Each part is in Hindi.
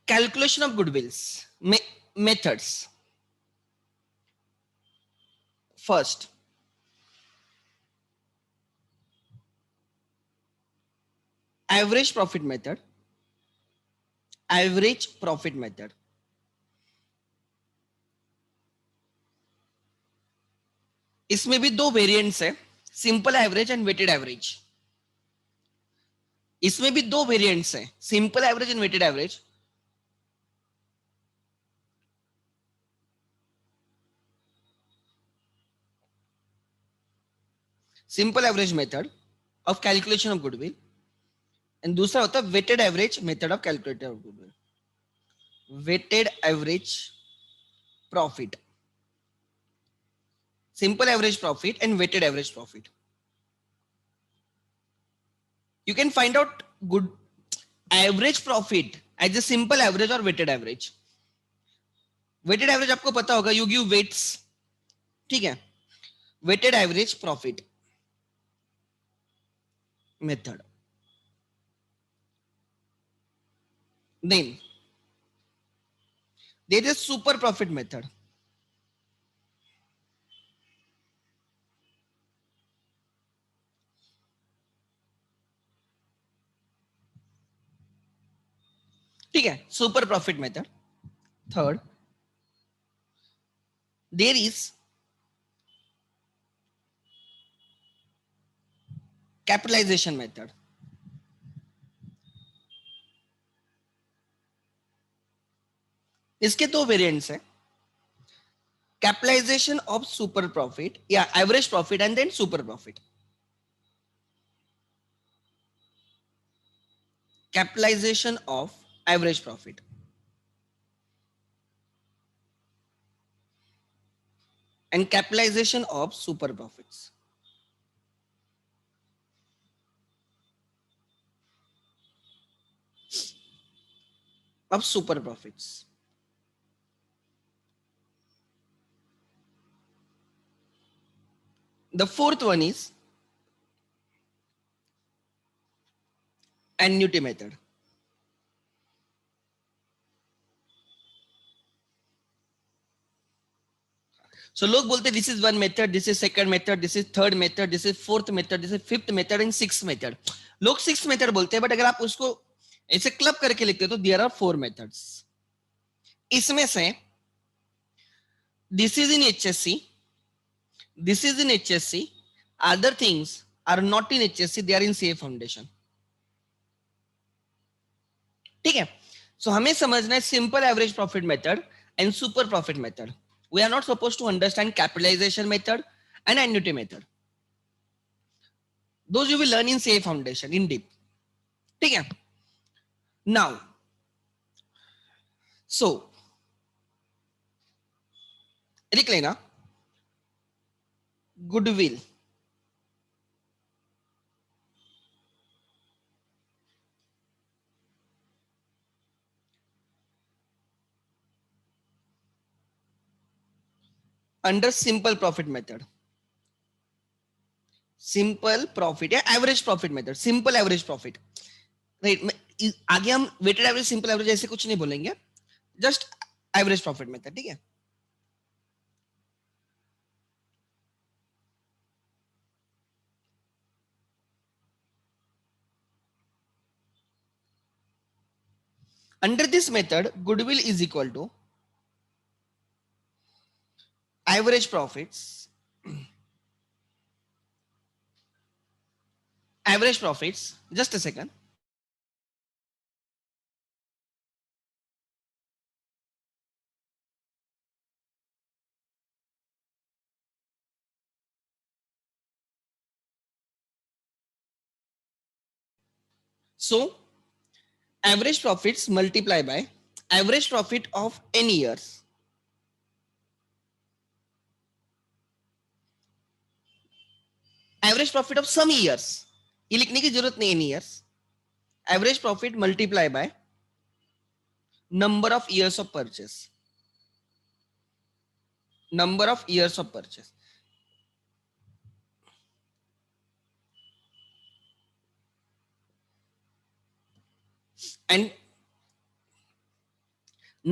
Calculation of goodwills. Methods. First, average profit method. Average profit method. इसमें भी दो वेरिएंट्स है, simple average and weighted average. इसमें भी दो वेरिएंट्स है, simple average and weighted average. Simple average method of calculation of goodwill and दूसरा होता है weighted average method of calculator of goodwill. Weighted average profit, simple average profit and weighted average profit. You can find out good average profit as a simple average or weighted average. Weighted average आपको पता होगा, you give weights, ठीक है. Weighted average profit method. Then there is super profit method. ठीक है, super profit method. Third, there is capitalization method. इसके दो वेरिएंट्स हैं, capitalization of super profit या average profit and then super profit. Capitalization of average profit and capitalization of super profits. Of super profits. The fourth one is annuity method. So लोग बोलते this is one method, this is second method, this is third method, this is fourth method, this is fifth method and sixth method. लोग sixth method बोलते हैं, but अगर आप उसको ऐसे क्लब करके लिखते हो तो there are four methods. इसमें से this is in HSC, this is in HSC, other things are not in HSC, they are in CA foundation. ठीक है. So हमें समझना है simple average profit method and super profit method. We are not supposed to understand capitalization method and annuity method. Those you will learn in CA foundation in deep. ठीक है. Now, so लिख लेना goodwill. Under simple profit method. Simple profit या average profit method. Simple average profit. Right. आगे हम weighted average, simple average ऐसे कुछ नहीं बोलेंगे. Just average profit method. ठीक है. Under this method, goodwill is equal to average profits. Average profits. Just a second. So average profits multiply by average profit of n years. Average profit of some years. ये लिखने की जरूरत नहीं, n years. Average profit multiply by number of years of purchase. Number of years of purchase. And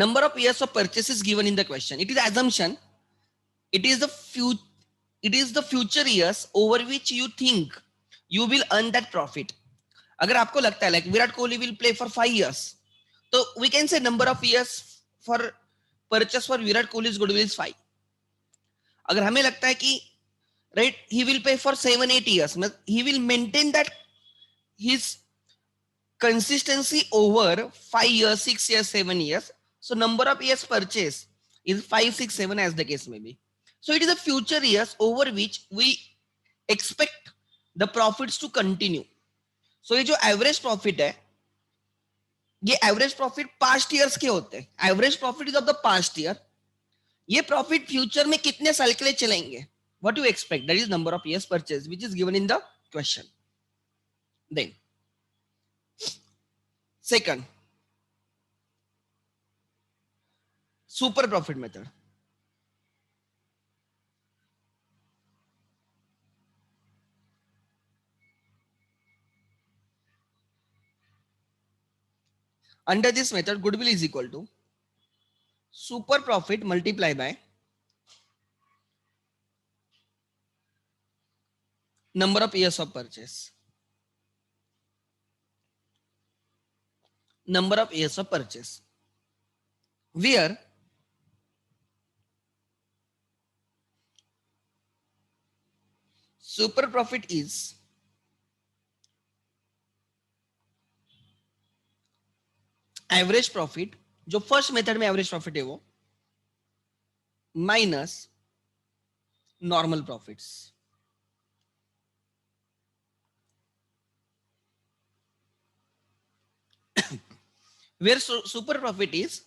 number of years of purchase is given in the question. It is assumption. It is the future. It is the future years over which you think you will earn that profit. अगर आपको लगता है like Virat Kohli will play for 5 years, तो we can say number of years for purchase for Virat कोहली's goodwill is 5. अगर हमें लगता है कि right he will pay for 7-8 years, he will maintain that his consistency over 5 years, 6 years, 7 years. So number of years purchase is 5, 6, 7 as the case may be. So it is the future years over which we expect the profits to continue. So ये जो average profit है, ये average profit past years के होते हैं. Average profit is of the past year. ये profit future में कितने साल के लिए चलेंगे? What do you expect? That is number of years purchase, which is given in the question. Then second, super profit method. Under this method, goodwill is equal to super profit multiplied by number of years of purchase. Number of years of purchase. Where super profit is average profit, जो फर्स्ट मेथड में एवरेज प्रॉफिट है वो, minus normal profits. Where super profit is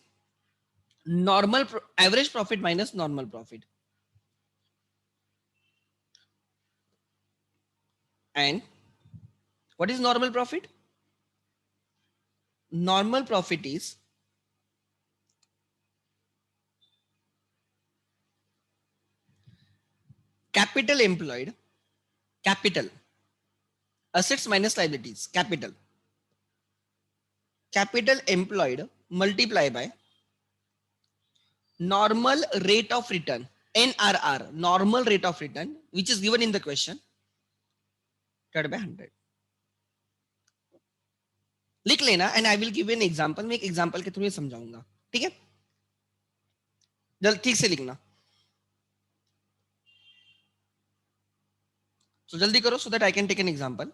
normal average profit minus normal profit. And what is normal profit? Normal profit is capital employed, capital, assets minus liabilities, capital employed multiplied by normal rate of return, NRR, normal rate of return, which is given in the question, divided by 100. लिख लेना and I will give an example. मैं एक एग्जांपल के थ्रू ये समझाऊंगा, ठीक है? जल्द ठीक से लिखना. सो जल्दी करो so that I can take an example.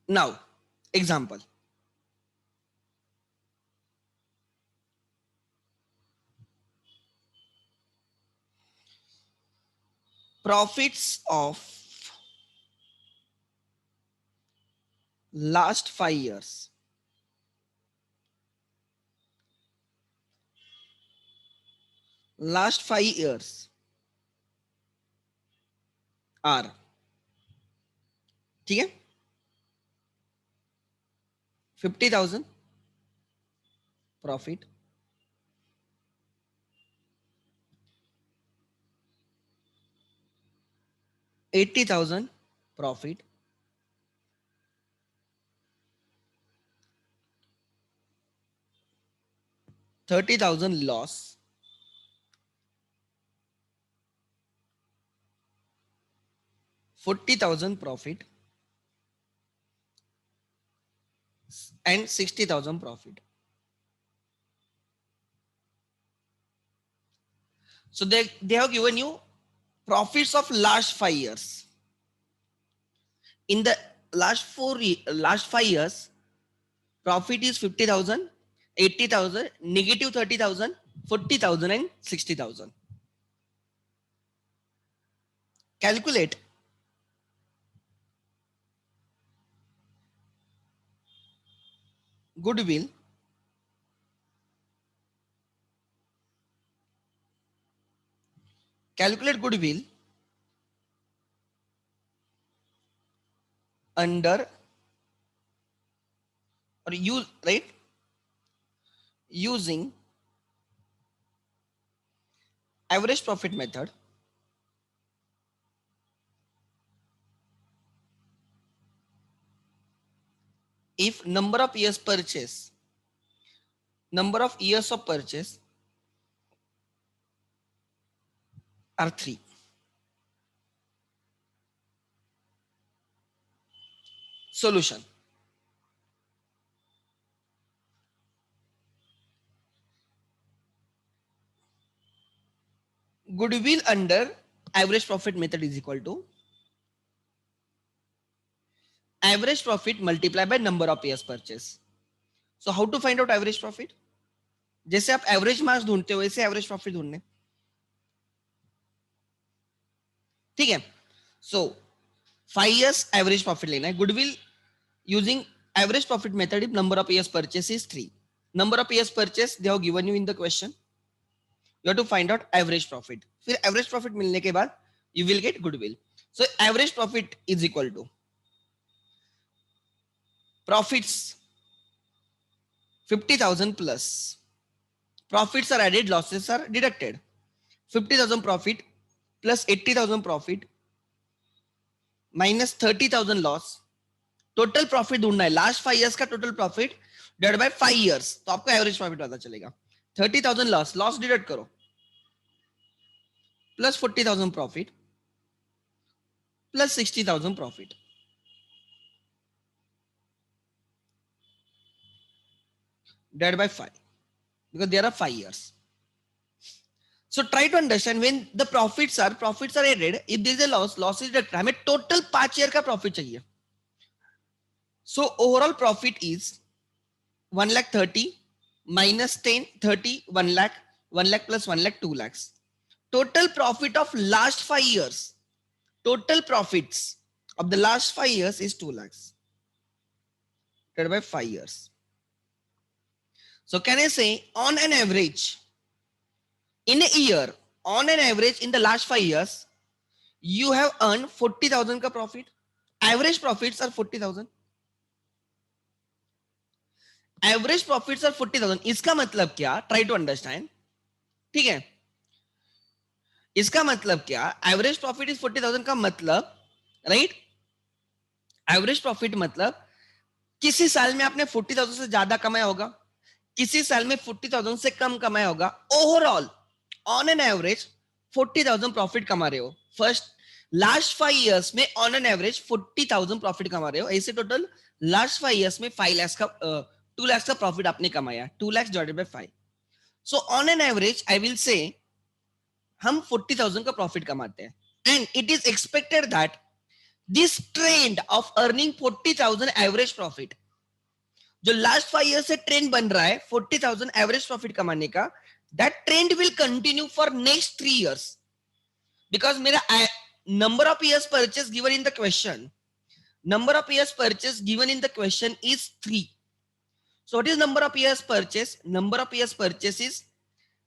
Now example. Profits of last 5 years. Last 5 years are, ठीक है, 50,000 profit, 80,000 profit, 30,000 loss, 40,000 profit, and 60,000 profit. So they have given you profits of last 5 years. In the last 5 years, profit is 50,000, 80,000, negative 30,000, 40,000 and 60,000. Calculate goodwill under or use, right, using average profit method if number of years of purchase are 3. Solution. Goodwill under average profit method is equal to average profit multiplied by number of years purchase. So how to find out average profit? जैसे आप एवरेज मार्क्स ढूंढते हो वैसे एवरेज प्रॉफिट ढूंढने, ठीक है. सो 5 years एवरेज प्रॉफिट लेना है. Goodwill using average profit method if number of years purchase is 3. Number of years purchase they have given you in the question. You have to find out average profit. फिर एवरेज प्रॉफिट मिलने के बाद you will get goodwill. So average profit is equal to profits 50,000 plus profits are added, losses are deducted. 50,000 profit plus 80,000 profit minus 30,000 loss. Total profit ढूंढना है. लास्ट 5 years का total profit divide by 5 years, तो आपको एवरेज प्रॉफिट पता चलेगा. 30,000 लॉस डिडक्ट करो plus 40,000 profit plus 60,000 profit. divided by 5 because there are 5 years. So try to understand when the profits are added, if there is a loss is deducted. हमें total 5 year का profit चाहिए. So overall profit is 1,30,000 minus 10, 30, 1 lakh, 1 lakh plus 1 lakh, 2 lakhs. Total profit of last 5 years, total profits of the last 5 years is 2 lakhs divided by 5 years. So can I say on an average in a year, on an average in the last 5 years, you have earned 40,000 का profit. Average profits are 40,000. Average profits are 40,000. इसका मतलब क्या? Try to understand. ठीक है. इसका मतलब क्या? Average profit is 40,000 का मतलब, right? Average profit मतलब किसी साल में आपने 40,000 से ज्यादा कमाया होगा, किसी साल में 40,000 से कम कमाया होगा. Overall on an average 40,000 profit कमा रहे हो. फर्स्ट लास्ट 5 years में ऑन एन एवरेज 40,000 प्रॉफिट कमा रहे हो. ऐसे टोटल लास्ट 5 years में 5 lakhs का 2 lakhs का प्रॉफिट आपने कमाया. 2 lakhs divided bye 5. So on an average I will से हम 40,000 का प्रॉफिट कमाते हैं. And it is expected that this trend of earning 40,000 average profit, जो लास्ट 5 years से ट्रेंड बन रहा है 40,000 एवरेज प्रॉफिट कमाने का, that trend will continue for next 3 years. Because मेरा number of years purchase given in the question, number of years purchase given in the question is 3. So what is number of years purchase? Number of years purchase is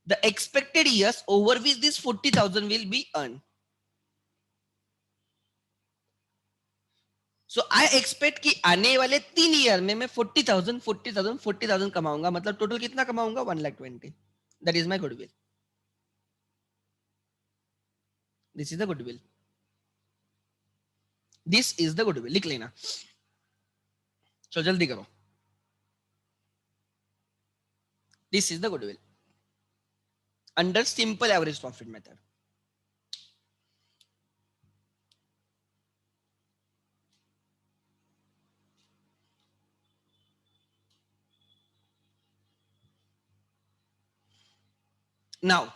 the expected years over which this 40,000 will be earned. So I expect कि आने वाले 3 year में मैं 40,000 कमाऊंगा. मतलब टोटल कितना कमाऊंगा? 1,20,000. That is my goodwill. This is the goodwill. This is the goodwill. लिख लेना. चलो जल्दी करो. This is the goodwill under simple average profit method. Now,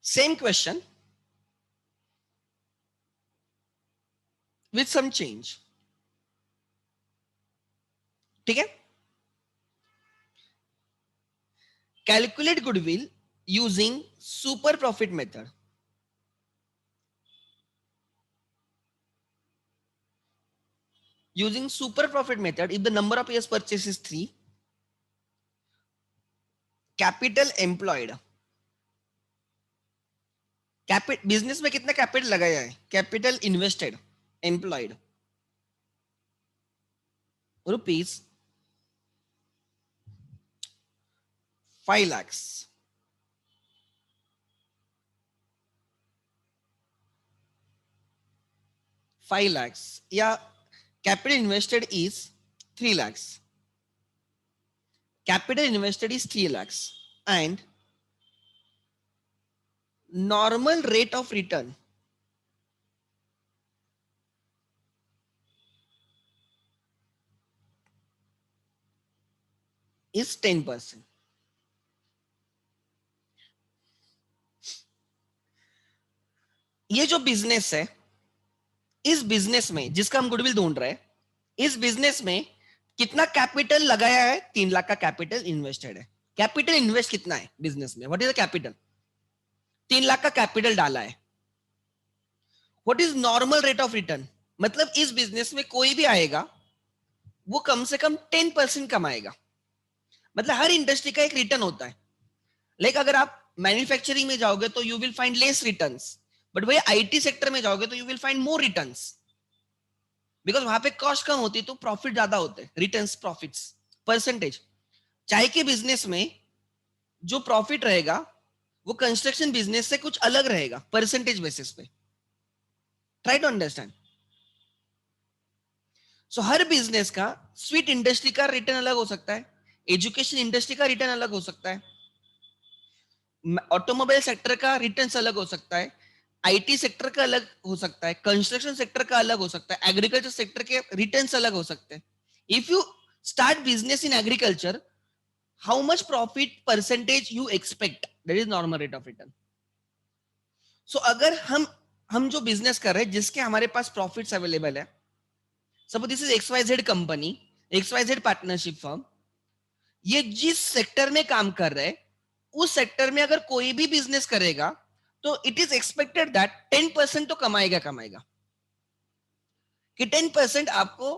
same question with some change. ठीक है? Calculate goodwill using super profit method. Using super profit method, if the number of years purchase is 3, capital employed, business में कितना कैपिटल लगाया है? Capital invested employed rupees 5 lakhs. 5 lakhs या capital invested is 3 lakhs. Capital invested is 3 lakhs and normal rate of return is 10%. ये जो बिजनेस है, इस बिजनेस में जिसका हम गुडविल ढूंढ रहे हैं, इस बिजनेस में कितना कैपिटल लगाया है? 3 लाख का कैपिटल इन्वेस्टेड है. कैपिटल इन्वेस्ट कितना है बिजनेस में? What is the capital? 3 lakh का कैपिटल डाला है. What is normal rate of return? मतलब इस बिजनेस में कोई भी आएगा वो कम से कम 10% कमाएगा. मतलब हर इंडस्ट्री का एक रिटर्न होता है. लाइक अगर आप मैन्युफैक्चरिंग में जाओगे तो you will find less returns, but वही आईटी सेक्टर में जाओगे तो you will find more returns, because वहां पे कॉस्ट कम होती है तो प्रॉफिट ज्यादा होते हैं. Returns, profits, percentage. चाय के बिजनेस में जो प्रॉफिट रहेगा वो कंस्ट्रक्शन बिजनेस से कुछ अलग रहेगा परसेंटेज बेसिस पे. Try to understand. सो हर बिजनेस का, स्वीट इंडस्ट्री का रिटर्न अलग हो सकता है, एजुकेशन इंडस्ट्री का रिटर्न अलग हो सकता है, ऑटोमोबाइल सेक्टर का रिटर्न अलग हो सकता है, आईटी सेक्टर का अलग हो सकता है, कंस्ट्रक्शन सेक्टर का अलग हो सकता है, एग्रीकल्चर सेक्टर के रिटर्न्स अलग हो सकते हैं. If you start business in agriculture, how much profit percentage you expect? That is normal rate of return. So अगर हम जो बिजनेस कर रहे हैं जिसके हमारे पास प्रॉफिट्स अवेलेबल है, suppose this is XYZ company, XYZ partnership firm, ये जिस सेक्टर में काम कर रहे हैं उस सेक्टर में अगर कोई भी बिजनेस करेगा तो इट इज एक्सपेक्टेड दैट 10% तो कमाएगा कमाएगा, कि 10% आपको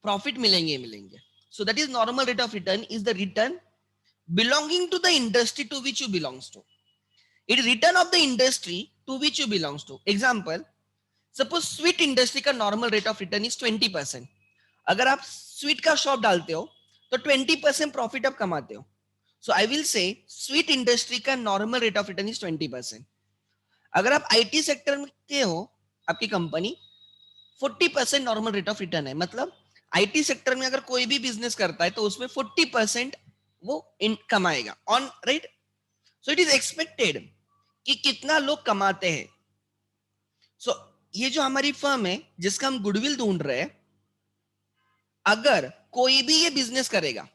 प्रॉफिट मिलेंगे. So that is normal rate of return is the return belonging to the industry to which you belongs to. It is return of the industry to which you belongs to. Example, suppose sweet industry का normal rate of return is 20%. अगर आप स्वीट का शॉप डालते हो तो 20% प्रॉफिट आप कमाते हो. So I will say sweet industry का normal rate of return is 20%. अगर आप आईटी सेक्टर के हो, आपकी कंपनी, 40% नॉर्मल रेट ऑफ रिटर्न है. मतलब आईटी सेक्टर में अगर कोई भी बिजनेस करता है तो उसमें 40% वो कमाएगा on, right? So it is expected कि कितना लोग कमाते हैं. सो ये जो हमारी फर्म है जिसका हम गुडविल ढूंढ रहे हैं, अगर कोई भी ये बिजनेस करेगा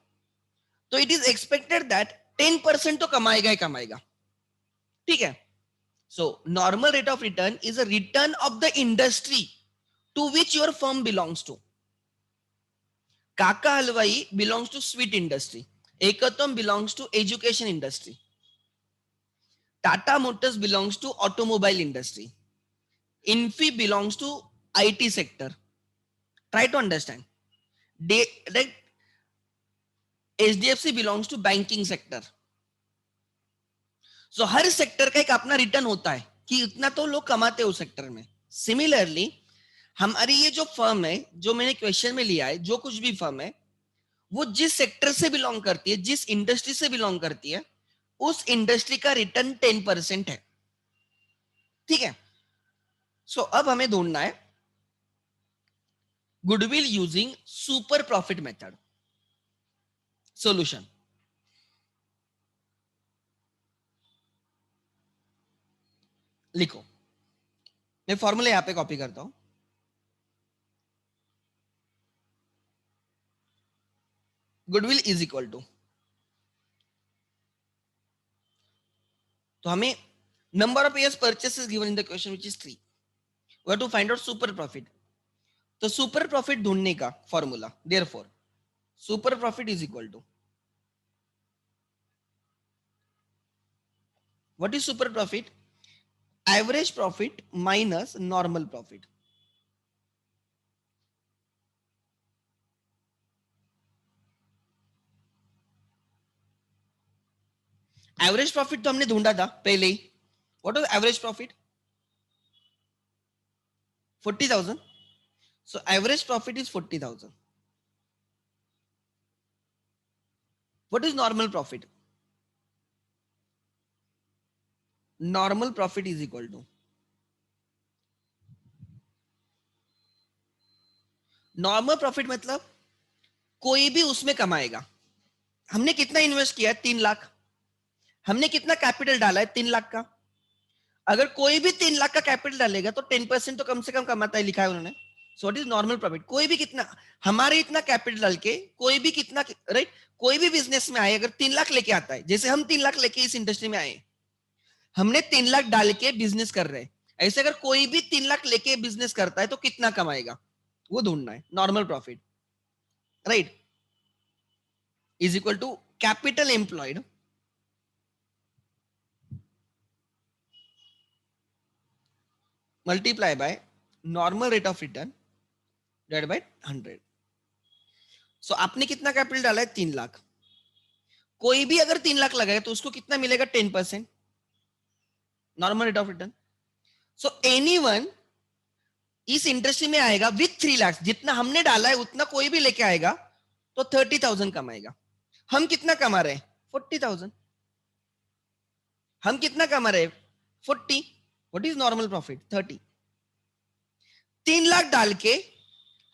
तो इट इज एक्सपेक्टेड दैट 10% तो कमाएगा ही कमाएगा. ठीक है. So normal rate of return is a return of the industry to which your firm belongs to. Kaka Halwai belongs to sweet industry, एकतम belongs to education industry, Tata Motors belongs to automobile industry, Infi belongs to IT sector. Try to understand. HDFC belongs to banking sector. So her sector का एक अपना रिटर्न होता है कि इतना तो लोग कमाते हैं उस सेक्टर में. सिमिलरली हमारी ये जो फर्म है, जो मैंने क्वेश्चन में लिया है, जो कुछ भी फर्म है, वो जिस सेक्टर से बिलोंग करती है, जिस इंडस्ट्री से बिलोंग करती है, उस इंडस्ट्री का रिटर्न 10% है. ठीक है. सो अब हमें ढूंढना है goodwill using super profit method. Solution लिखो. मैं फॉर्मूला यहां पे कॉपी करता हूं. गुडविल इज इक्वल टू, तो हमें number of years purchases given in the question which is 3. We have to find out super profit. तो सुपर प्रॉफिट ढूंढने का formula, therefore super profit is equal to, what is super profit? Average profit minus normal profit. Average profit तो हमने ढूंढा था पहले ही. What was average profit? 40,000. So average profit is 40,000. What is normal profit? Normal profit is equal to normal profit मतलब कोई भी उसमें कमाएगा। हमने कितना इन्वेस्ट किया है? 3 लाख। हमने कितना कैपिटल डाला है? 3 लाख का। अगर कोई भी 3 लाख का कैपिटल डालेगा तो 10% तो कम से कम कमाता है, लिखा है उन्होंने। So what is normal profit? कोई भी कितना, हमारे इतना कैपिटल डाल के कोई भी कितना, राइट, कोई भी बिजनेस में आए अगर 3 लाख लेके आता है, जैसे हम 3 लाख लेके इस इंडस्ट्री में आए, हमने 3 लाख डाल के बिजनेस कर रहे हैं, ऐसे अगर कोई भी 3 लाख लेके बिजनेस करता है तो कितना कमाएगा, वो ढूंढना है। Normal profit, right, is equal to capital employed multiply by normal rate of return divide by 100। So आपने कितना कैपिटल डाला है? 3 लाख। कोई भी अगर 3 लाख लगाए तो उसको कितना मिलेगा? 10%, normal rate of return. So anyone इस इंडस्ट्री में आएगा विथ 3 लाख, जितना हमने डाला है उतना कोई भी लेके आएगा तो 30,000 कमाएगा। हम कितना कमा रहे हैं? 40,000। हम कितना कमा रहे हैं? 40। What is normal profit? 30। 3 lakh डाल के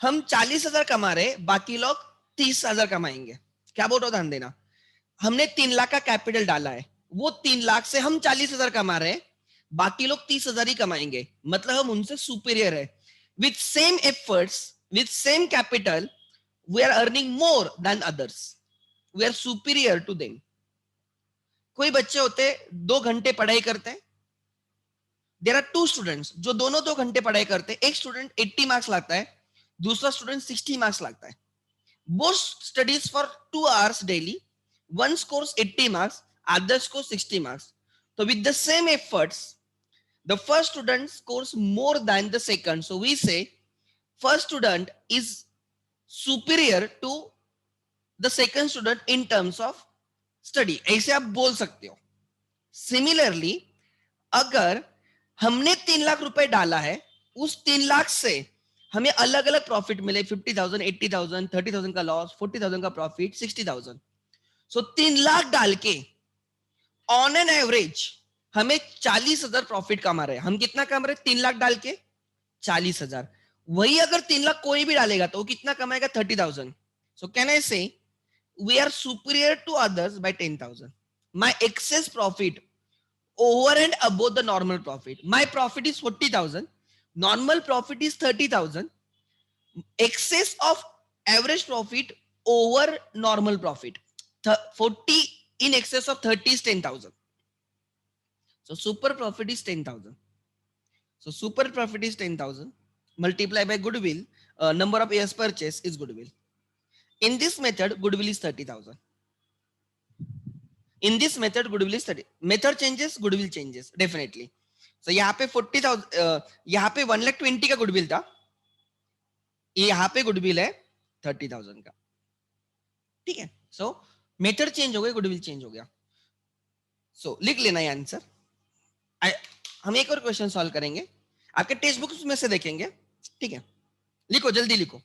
हम 40,000 कमा रहे, बाकी लोग 30,000 कमाएंगे। क्या बोल रहा हूं, ध्यान देना। हमने 3 लाख का कैपिटल डाला है, वो 3 लाख से हम 40,000 कमा रहे हैं, बाकी लोग 30,000 ही कमाएंगे, मतलब हम उनसे सुपीरियर है। With same efforts, with same capital, we are earning more than others, we are superior to them. कोई बच्चे होते 2 घंटे पढ़ाई करते हैं, देर आर टू स्टूडेंट्स जो दोनों 2 घंटे पढ़ाई करते हैं, एक स्टूडेंट 80 मार्क्स लाता है, दूसरा स्टूडेंट 60 मार्क्स लाता है। both studies for 2 hours daily, one scores 80 marks, other scores 60 marks. So with the same efforts, the first student scores more than the second, so we say first student is superior to the second student in terms of study, ऐसे आप बोल सकते हो। सिमिलरली अगर हमने 3 लाख रुपए डाला है, उस 3 लाख से हमें अलग अलग प्रॉफिट मिले, 50,000, 80,000, 30,000 का लॉस, 40,000 का प्रॉफिट, 60,000। सो 3 लाख डाल के ऑन एन एवरेज हमें 40,000 प्रॉफिट कमा रहे हैं। हम कितना कमा रहे हैं? 3 लाख डाल के 40,000। वही अगर 3 लाख कोई भी डालेगा तो वो कितना कमाएगा? 30,000। सो can I say we are superior to others by 10,000। My excess profit over and above the normal profit. My profit is 40,000. Normal profit is 30,000. Excess of average profit over normal profit. 40 in excess of 30 is 10,000. So super profit is 10,000. So super profit is 10,000 multiplied by goodwill. Number of years purchase is goodwill. In this method, goodwill is 30,000. In this method, goodwill is 30. Method changes, goodwill changes definitely. So यहाँ पे 40,000, यहाँ पे 1,20,000 का गुडविल था, यहाँ पे गुडविल है 30,000 का। ठीक है, सो मेथड चेंज हो गया, गुडविल चेंज हो गया। सो लिख लेना ये आंसर। हम एक और क्वेश्चन सॉल्व करेंगे, आपके टेक्स्ट बुक में से देखेंगे। ठीक है, लिखो, जल्दी लिखो।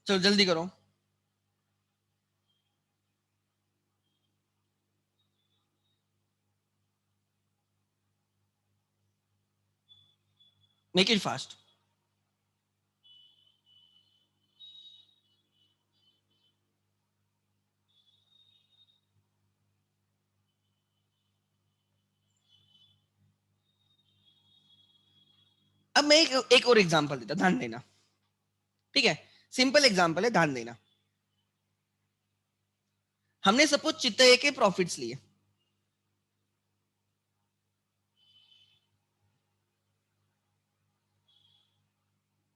चलो जल्दी करो। Make it fast. अब मैं एक और एग्जांपल देता, ध्यान देना। ठीक है, सिंपल एग्जांपल है, ध्यान देना। हमने सपोज चित्ते के प्रॉफिट्स लिए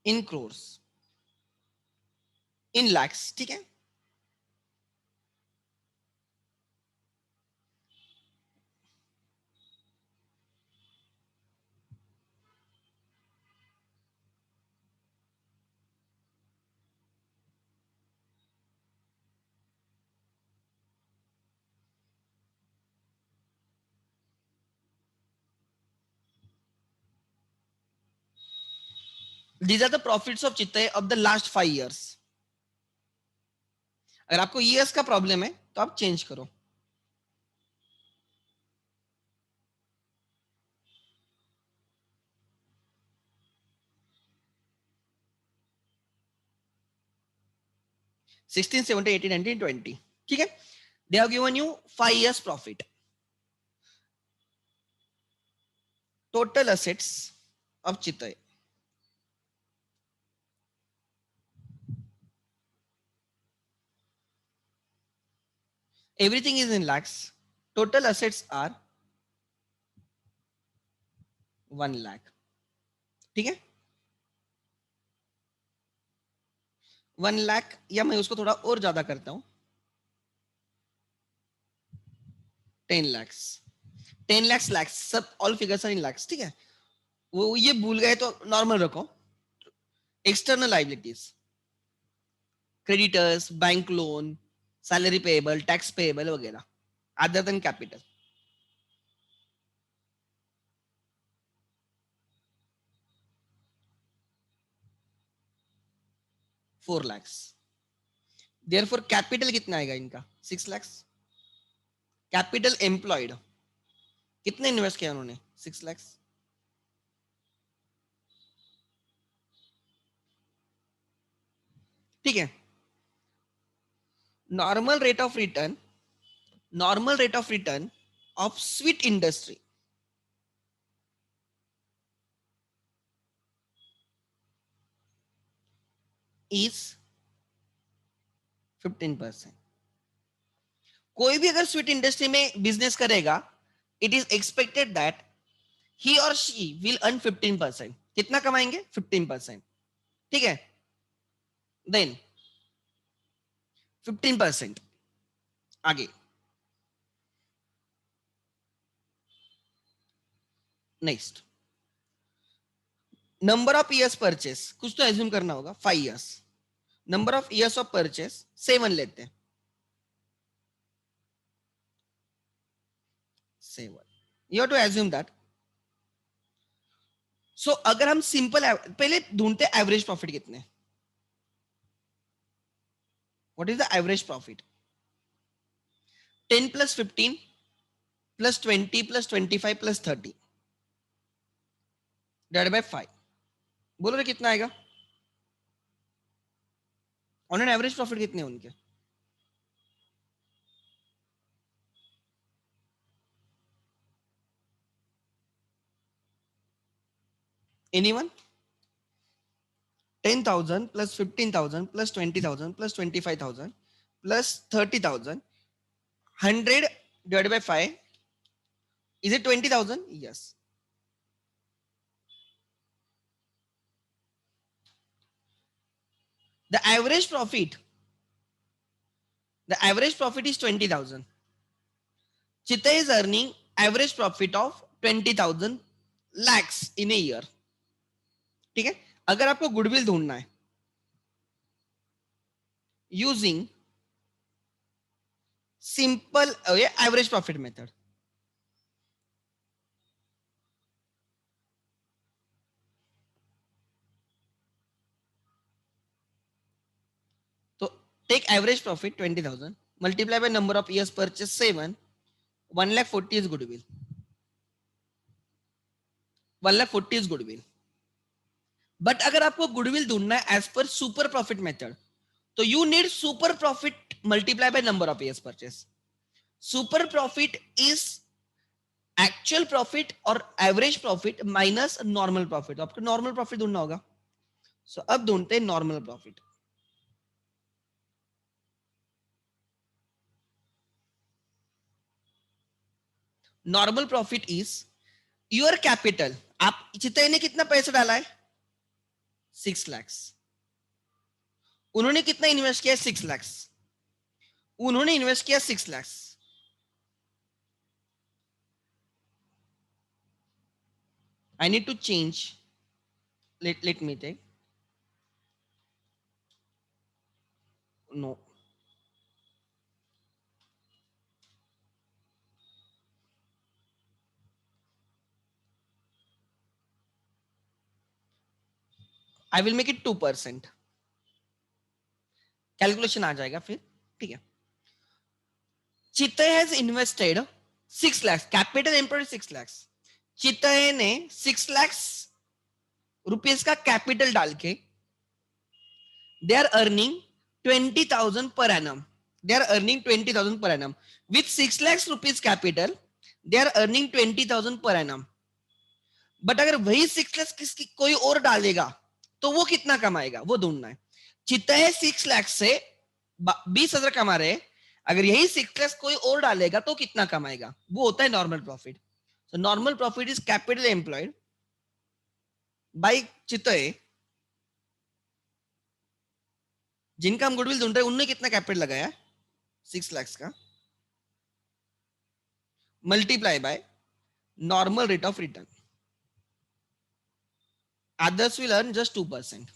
इन क्रोर्स, इन लैक्स। ठीक है, these are the profits of Chittai of the last 5 years. अगर आपको ईयर्स का प्रॉब्लम है तो आप चेंज करो. सिक्सटीन, 17, 18, 19, 20. ठीक है. They have given you 5 years profit. Total assets of Chittai. Everything is in lakhs. Total assets are 1 lakh. ठीक है. 1 lakh, या मैं उसको थोड़ा और ज्यादा करता हूं, 10 lakhs. 10 lakhs lakhs सब all figures are in lakhs. ठीक है. वो ये भूल गए तो नॉर्मल रखो. External liabilities, creditors, bank loan, salary payable, tax payable वगैरह, other than capital. 4 lakhs. Therefore capital कितना आएगा इनका? 6 lakhs. कैपिटल एम्प्लॉयड कितने इन्वेस्ट किया उन्होंने? 6 lakhs. ठीक है. Normal rate of return, normal rate of return of sweet industry is 15%. कोई भी अगर स्वीट इंडस्ट्री में बिजनेस करेगा, it is expected that he और शी विल अर्न 15%. कितना कमाएंगे? 15%. ठीक है. देन 15%. आगे next, number of years purchase कुछ तो एज्यूम करना होगा. 5 years. Number of years of purchase 7 लेते हैं. 7. You have to assume that. So अगर हम सिंपल पहले ढूंढते एवरेज प्रॉफिट कितने. What is the average profit? 10 plus 15 plus 20 plus 25 plus 30 divide by 5. बोलो रे कितना आएगा? ऑन एन एवरेज प्रॉफिट कितने हैं उनके? Anyone? 10,000 plus 15,000 plus 20,000 plus 25,000 plus 30,000, 100 divided by 5. Is it 20,000? Yes. The average profit is 20,000. Chitta is earning average profit of 20,000 lakhs in a year. ठीक है. अगर आपको गुडविल ढूंढना है using simple average profit method, तो take average profit 20,000 multiply by number of years purchase 7. 1,40,000 is goodwill. 1,40,000 is goodwill. But अगर आपको गुडविल ढूंढना है as per super profit method, तो you need super profit multiply by number of years purchase. Super profit is actual profit और average profit minus normal profit. आपको नॉर्मल प्रॉफिट ढूंढना होगा. सो अब ढूंढते हैं normal profit. Normal profit is your capital. आप चित्तई ने कितना पैसा डाला है? 6 lakhs. उन्होंने कितना इन्वेस्ट किया? 6 lakhs. उन्होंने इन्वेस्ट किया 6 lakhs. I need to change. Let me take. No. I will make it 2%, calculation आ जाएगा फिर, ठीक है। Chittai has invested 6 lakh, capital employed 6 lakh, Chittai ने 6 लाख रुपीज का कैपिटल डाल के they are earning 20,000 per annum. They are earning 20,000 per annum. With 6 lakhs rupees capital, they are earning 20,000 per annum. But अगर वही 6 लाख किसकी कोई और डालेगा तो वो कितना कमाएगा, वो ढूंढना है। चित्ते 6 लाख से 20,000 कमा रहे, अगर यही 6 लाख कोई और डालेगा तो कितना कमाएगा, वो होता है normal profit. So normal profit is capital employed by चित्ते, जिनका हम गुडविल ढूंढ रहे हैं उन्होंने कितना कैपिटल लगाया 6 लाख का, multiply by normal rate of return. Others will earn just 2%,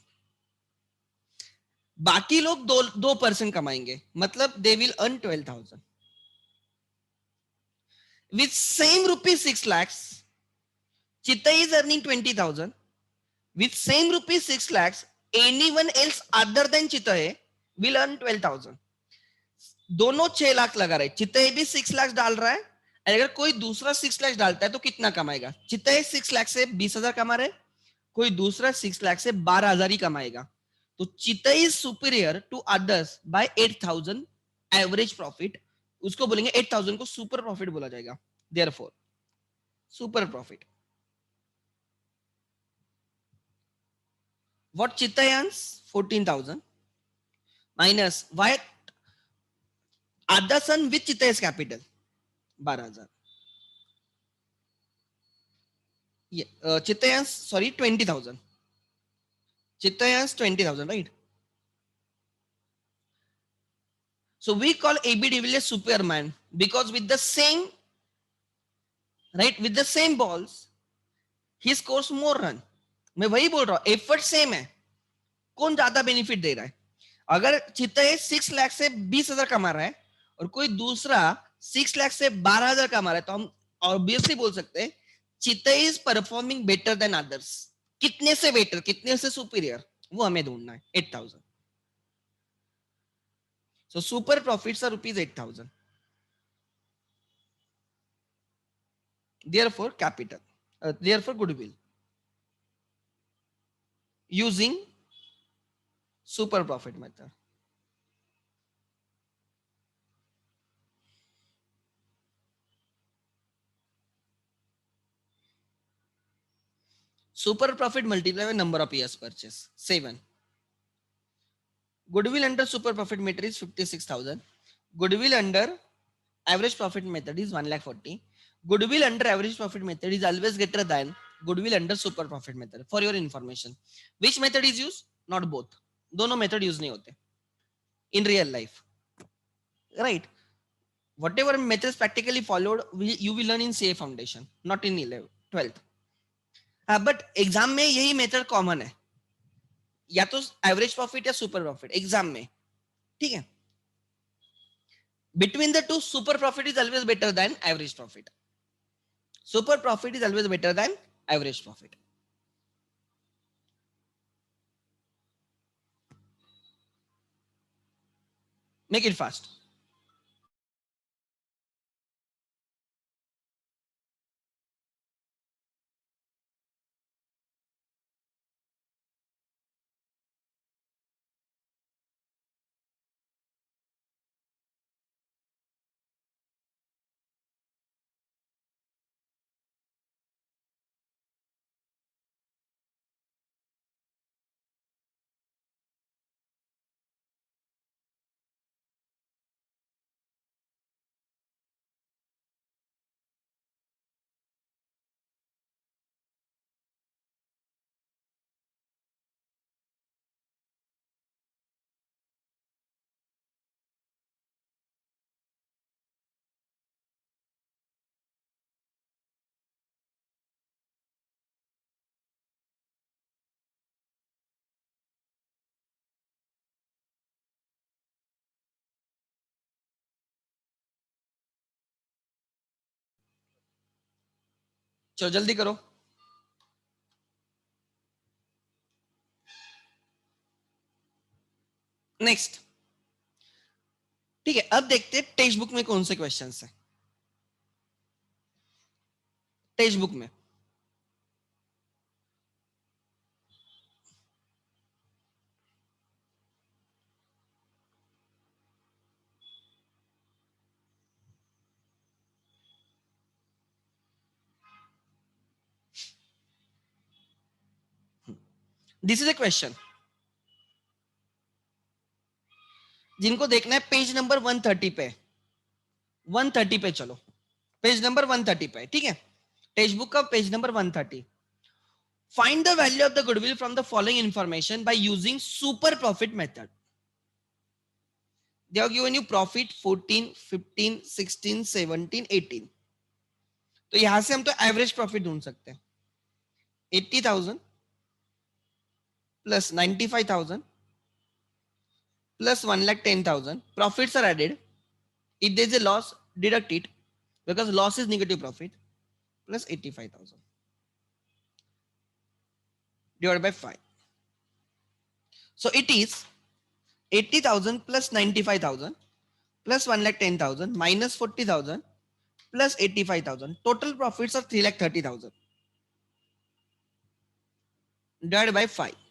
बाकी लोग 2% कमाएंगे, मतलब they will earn 12,000 with same rupees 6 lakhs. Chitta is earning 20,000 with same rupees 6 lakhs. Anyone else other than Chitta will earn 12,000. दोनों 6 लाख लगा रहे, चित्ते भी 6 लाख डाल रहा है, अगर कोई दूसरा 6 लाख डालता है तो कितना कमाएगा, चित्ते 6 लाख से 20,000 कमा रहे, कोई दूसरा 6 लाख से 12,000 ही कमाएगा। तो Chitta is superior to others by 8,000 average profit, उसको बोलेंगे 8,000 को सुपर प्रॉफिट बोला जाएगा। Therefore super profit, what Chitta earns 14,000 minus what Adasan with Chitta's capital 12,000. Yeah, Chitta earns, sorry, 20,000. Chitta earns 20,000, right? So we call AB de Villiers Superman because with the same, right, with the same balls, he scores more run. मैं वही बोल रहा हूं, एफर्ट सेम है, कौन ज्यादा बेनिफिट दे रहा है। अगर चित्ता 6 लाख से 20,000 कमा रहा है और कोई दूसरा 6 लाख से 12,000 कमा रहा है, तो हम ऑब्वियसली बोल सकते हैं चित्ता is performing better than others. कितने से बेटर, कितने से सुपीरियर, वो हमें ढूंढना है। 8,000, so super profits are rupees 8,000, therefore capital, therefore goodwill using super profit method. Super profit multiplied by number of years purchase 7. Goodwill under super profit method is 56,000. Goodwill under average profit method is 1,40,000. Goodwill under average profit method is always greater than goodwill under super profit method. For your information, which method is used? Not both. दोनों method use नहीं होते in real life, right? Whatever methods practically followed, you will learn in CA foundation, not in 11th 12th. But exam में यही मेथड कॉमन है, या तो एवरेज प्रॉफिट या सुपर प्रॉफिट एग्जाम में, ठीक है। Between the two super profit is always better than average profit, super profit is always better than average profit. Make it fast. चलो जल्दी करो। नेक्स्ट, ठीक है, अब देखते हैं टेक्स्ट बुक में कौन से क्वेश्चंस है। टेक्स्ट बुक में दिस इज ए क्वेश्चन, जिनको देखना है पेज नंबर 130 पे, 130 पे चलो, पेज नंबर 130 पे, ठीक है, टेक्स्ट बुक का page number 130। Find the value of the goodwill from the following information by using super profit method. They have given you profit 14, 15, 16, 17, 18। तो यहां से हम तो एवरेज प्रॉफिट ढूंढ सकते हैं। 80,000 plus 95,000 plus 1,10,000. Profits are added. If there is a loss, deduct it because loss is negative profit, plus 85,000 divided by 5. So it is 80,000 plus 95,000 plus 1,10,000 minus 40,000 plus 85,000. Total profits are 3,30,000 divided by 5.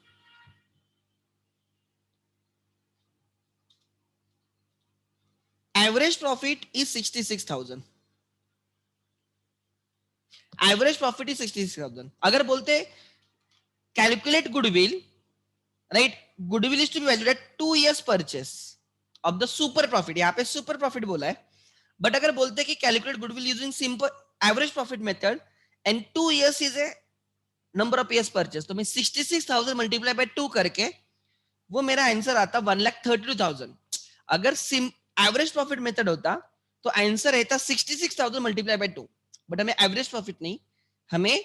Average profit is 66,000. Average profit is 66,000. अगर बोलते calculate goodwill, right? Goodwill is to be valued at 2 years purchase of the super profit. यहाँ पे super profit बोला है, बट अगर बोलते कि calculate goodwill using simple average profit method and 2 years is a number of years purchase, तो मैं 66,000 मल्टीप्लाई बाय 2 करके वो मेरा आंसर आता 1,32,000। अगर एवरेज प्रॉफिट मेथड होता तो आंसर रहता 66,000 मल्टीप्लाई बाय 2, बट हमें एवरेज प्रॉफिट नहीं, हमें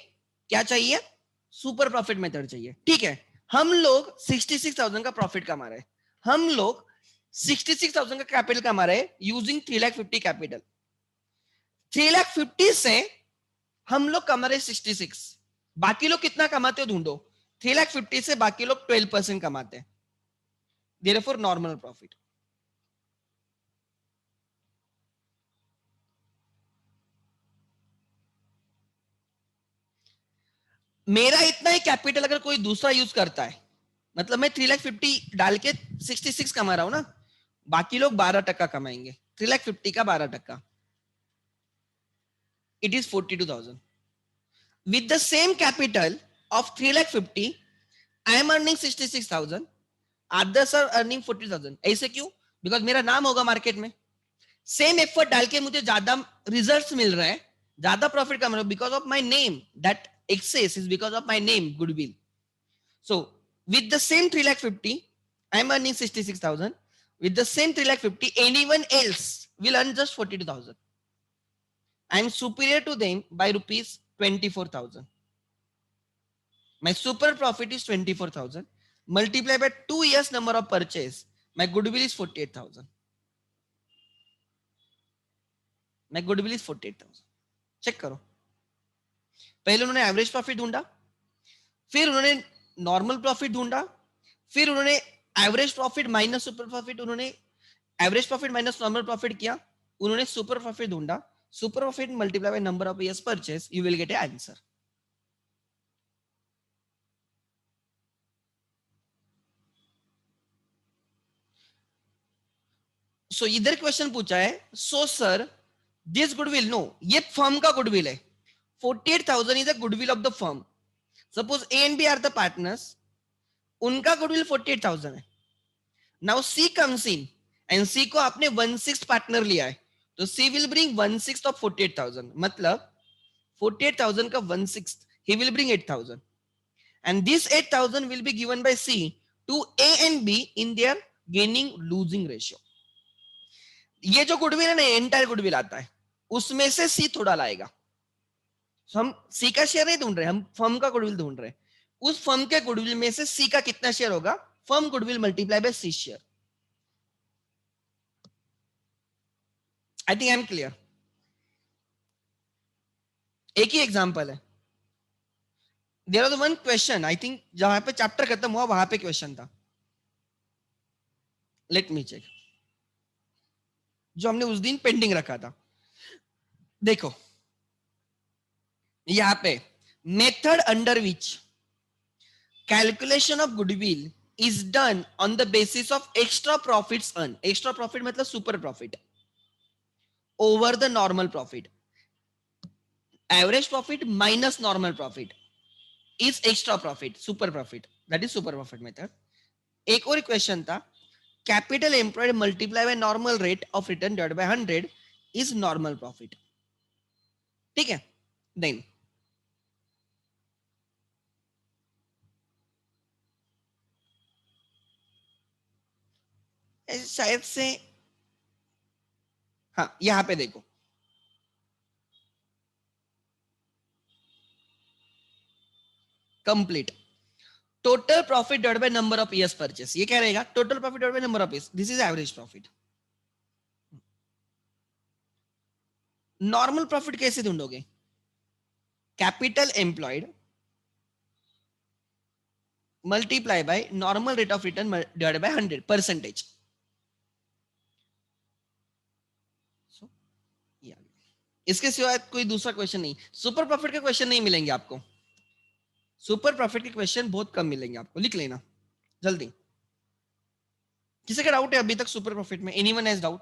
क्या चाहिए, सुपर प्रॉफिट मेथड चाहिए। ठीक है, हम लोग 66,000 का प्रॉफिट कमा रहे हैं, हम लोग 66,000 का कैपिटल कमा रहे हैं यूजिंग 3,50,000 कैपिटल। 3,50,000 से हम लोग कमा रहे 66, बाकी लोग कितना कमाते हो ढूंढो। 3,50,000 से बाकी लोग 12% कमाते हैं, therefore नॉर्मल प्रॉफिट। मेरा इतना ही कैपिटल अगर कोई दूसरा यूज करता है, मतलब मैं 3,50,000 डाल के 66 कमा रहा हूं ना, बाकी लोग 12% कमाएंगे, 3,50,000 का 12%, it is 42,000। With the same capital of 3,50,000 I am earning 66,000, others are earning 40,000। ऐसे क्यों? बिकॉज मेरा नाम होगा मार्केट में, सेम एफर्ट डाल के मुझे ज्यादा रिजल्ट्स मिल रहे हैं, ज्यादा प्रॉफिट कमा रहा हूं, because of my name, that excess is because of my name, goodwill. So with the same 3,50,000 I'm earning 66,000. With the same 3,50,000 anyone else will earn just 42,000. I'm superior to them by rupees 24,000. My super profit is 24,000. Multiply by 2 years number of purchase, my goodwill is 48,000. My goodwill is 48,000. Check करो, पहले उन्होंने एवरेज प्रॉफिट ढूंढा, फिर उन्होंने नॉर्मल प्रॉफिट ढूंढा, फिर उन्होंने average profit minus super profit, उन्होंने average profit minus normal profit किया, उन्होंने सुपर प्रॉफिट ढूंढा, super profit multiply by number of years purchase, you will get a answer. So इधर क्वेश्चन पूछा है, so sir this goodwill, no ये फर्म का गुडविल है, 48,000 is a goodwill of the firm. Suppose A and B are the partners, उनका गुडविल 48,000 है। Now C comes in and सी को आपने 1/6 पार्टनर लिया है, तो सी विल ब्रिंग 1/6 ऑफ 48,000, मतलब 48,000 का 1/6, he will bring 8,000 and this 8,000 will be given by C to A and B in their gaining losing ratio। ये जो गुडविल है ना, एंटायर गुडविल आता है, उसमें से सी थोड़ा लाएगा। so, हम सी का शेयर नहीं ढूंढ रहे, हम फर्म का गुडविल ढूंढ रहे हैं, उस फर्म के गुडविल में से सी का कितना शेयर होगा, firm goodwill multiply by C share. I think I am clear. एक ही एग्जांपल है, there was one question, I think जहां पे चैप्टर खत्म हुआ वहां पे क्वेश्चन था, लेट मी चेक, जो हमने उस दिन पेंडिंग रखा था। देखो यहाँ पे method under which calculation of goodwill is done on the basis of extra profits earn. Extra profit मतलब super profit over the normal profit. Average profit minus normal profit is extra profit, super profit, that is super profit method. एक और क्वेश्चन था, capital employed multiply by normal rate of return divided by 100 is normal profit. ठीक है, देन शायद से, हाँ यहां पे देखो, complete total profit divided by number of years purchase, ये क्या रहेगा, total profit divided by number of years, this is average profit. Normal profit कैसे ढूंढोगे, capital employed multiply by normal rate of return divided by 100 percentage. इसके सिवाय कोई दूसरा क्वेश्चन नहीं, सुपर प्रॉफिट के क्वेश्चन नहीं मिलेंगे आपको, सुपर प्रॉफिट के क्वेश्चन बहुत कम मिलेंगे आपको, लिख लेना जल्दी। किसी का डाउट है अभी तक सुपर प्रॉफिट में, एनीवन हैज डाउट?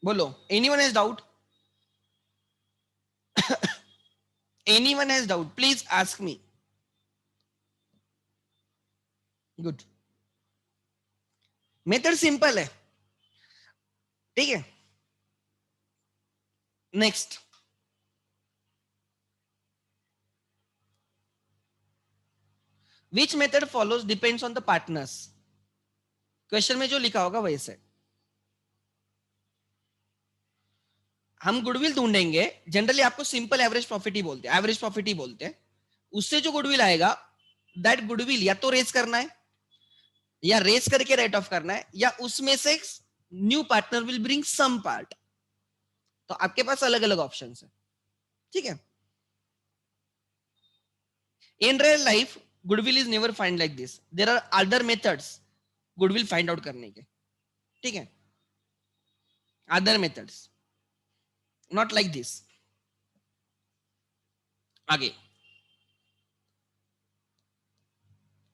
बोलो, anyone has doubt? Anyone has doubt, please ask me. Good, method simple है, ठीक है। Next, which method follows depends on the partners. Question में जो लिखा होगा वैसे हम गुडविल ढूंढेंगे। जनरली आपको सिंपल एवरेज प्रॉफिट ही बोलते हैं, एवरेज प्रॉफिट ही बोलते हैं। उससे जो गुडविल आएगा, दैट गुडविल या तो रेस करना है, या रेस करके राइट ऑफ करना है, या उसमें से new partner will bring some part. तो आपके पास अलग अलग ऑप्शन है, ठीक है। In real life goodwill is never find like this, there are other methods goodwill find out करने के, ठीक है, other methods, not like this. आगे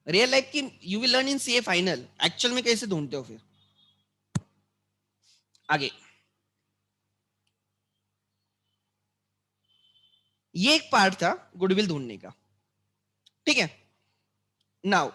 रियल लाइफ की you will learn in CA final, actual में कैसे ढूंढते हो फिर। आगे ये एक पार्ट था गुडविल ढूंढने का, ठीक है। नाउ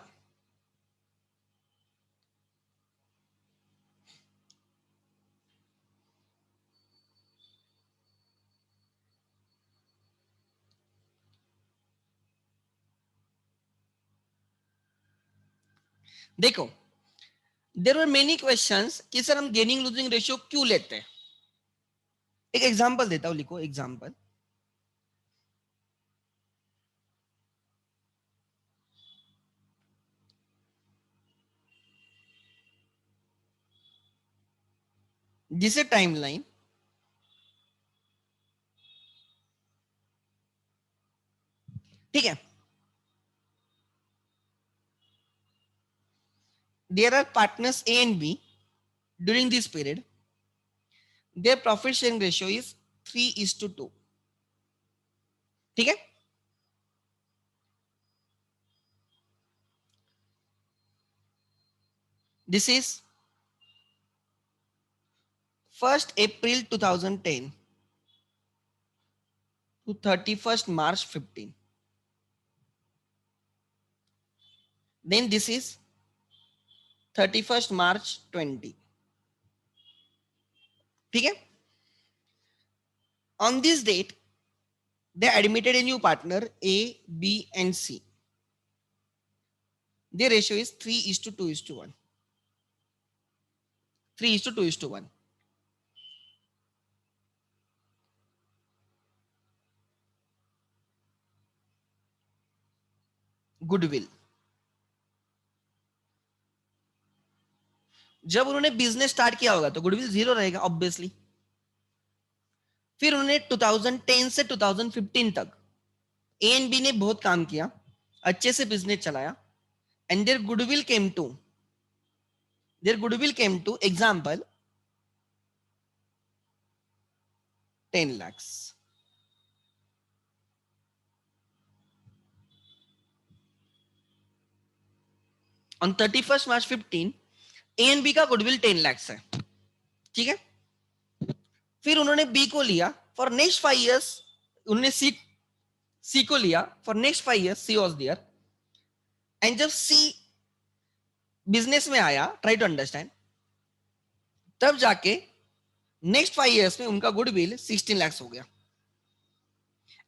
देखो, देयर वर मेनी क्वेश्चंस कि सर हम गेनिंग लूजिंग रेशियो क्यों लेते हैं। एक एग्जांपल देता हूं, लिखो एग्जांपल। जिसे टाइमलाइन, ठीक है, there are partners A and B during this period, their profit sharing ratio is 3:2, ठीक है। This is 1st April 2010 to 31st March 15, then this is 31st March 20, ठीक है। On this date they admitted a new partner A, B and C. Their ratio is 3:2:1, 3:2:1। Goodwill, जब उन्होंने बिजनेस स्टार्ट किया होगा तो गुडविल 0 रहेगा ऑब्वियसली। फिर उन्होंने 2010 से 2015 तक ए एंड बी ने बहुत काम किया, अच्छे से बिजनेस चलाया, and their goodwill came to example 10 lakhs. On 31st March 15 A and B का गुडविल 10 lakhs है, ठीक है। फिर उन्होंने बी को लिया फॉर नेक्स्ट 5 years, उन्होंने सी को लिया for next 5 years, C was there, and जब सी बिजनेस में आया, ट्राई टू अंडरस्टैंड, तब जाके नेक्स्ट 5 years में उनका गुडविल 16 lakhs हो गया,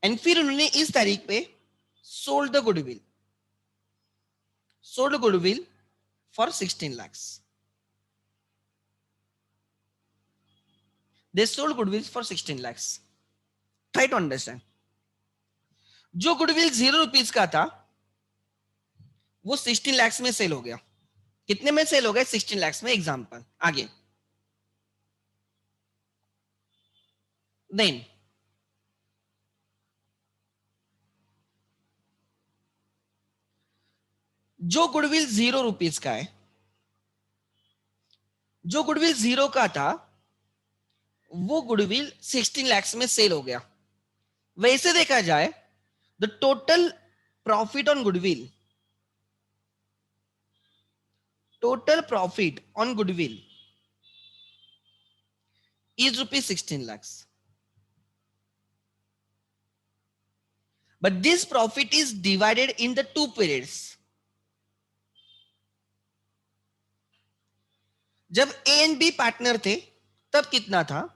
एंड फिर उन्होंने इस तारीख पे sold goodwill for 16 lakhs. They sold goodwill for 16 lakhs. Try to understand. जो गुडविल 0 रुपीज का था वो 16 lakhs में सेल हो गया. कितने में सेल हो गया? 16 lakhs में. एग्जांपल आगे. Then जो गुडविल 0 रुपीज का है, जो गुडविल 0 का था वो गुडविल 16 lakhs में सेल हो गया. वैसे देखा जाए the total profit on goodwill, is rupees 16 lakhs. But this profit is divided in the 2 periods. जब ए एंड बी पार्टनर थे तब कितना था,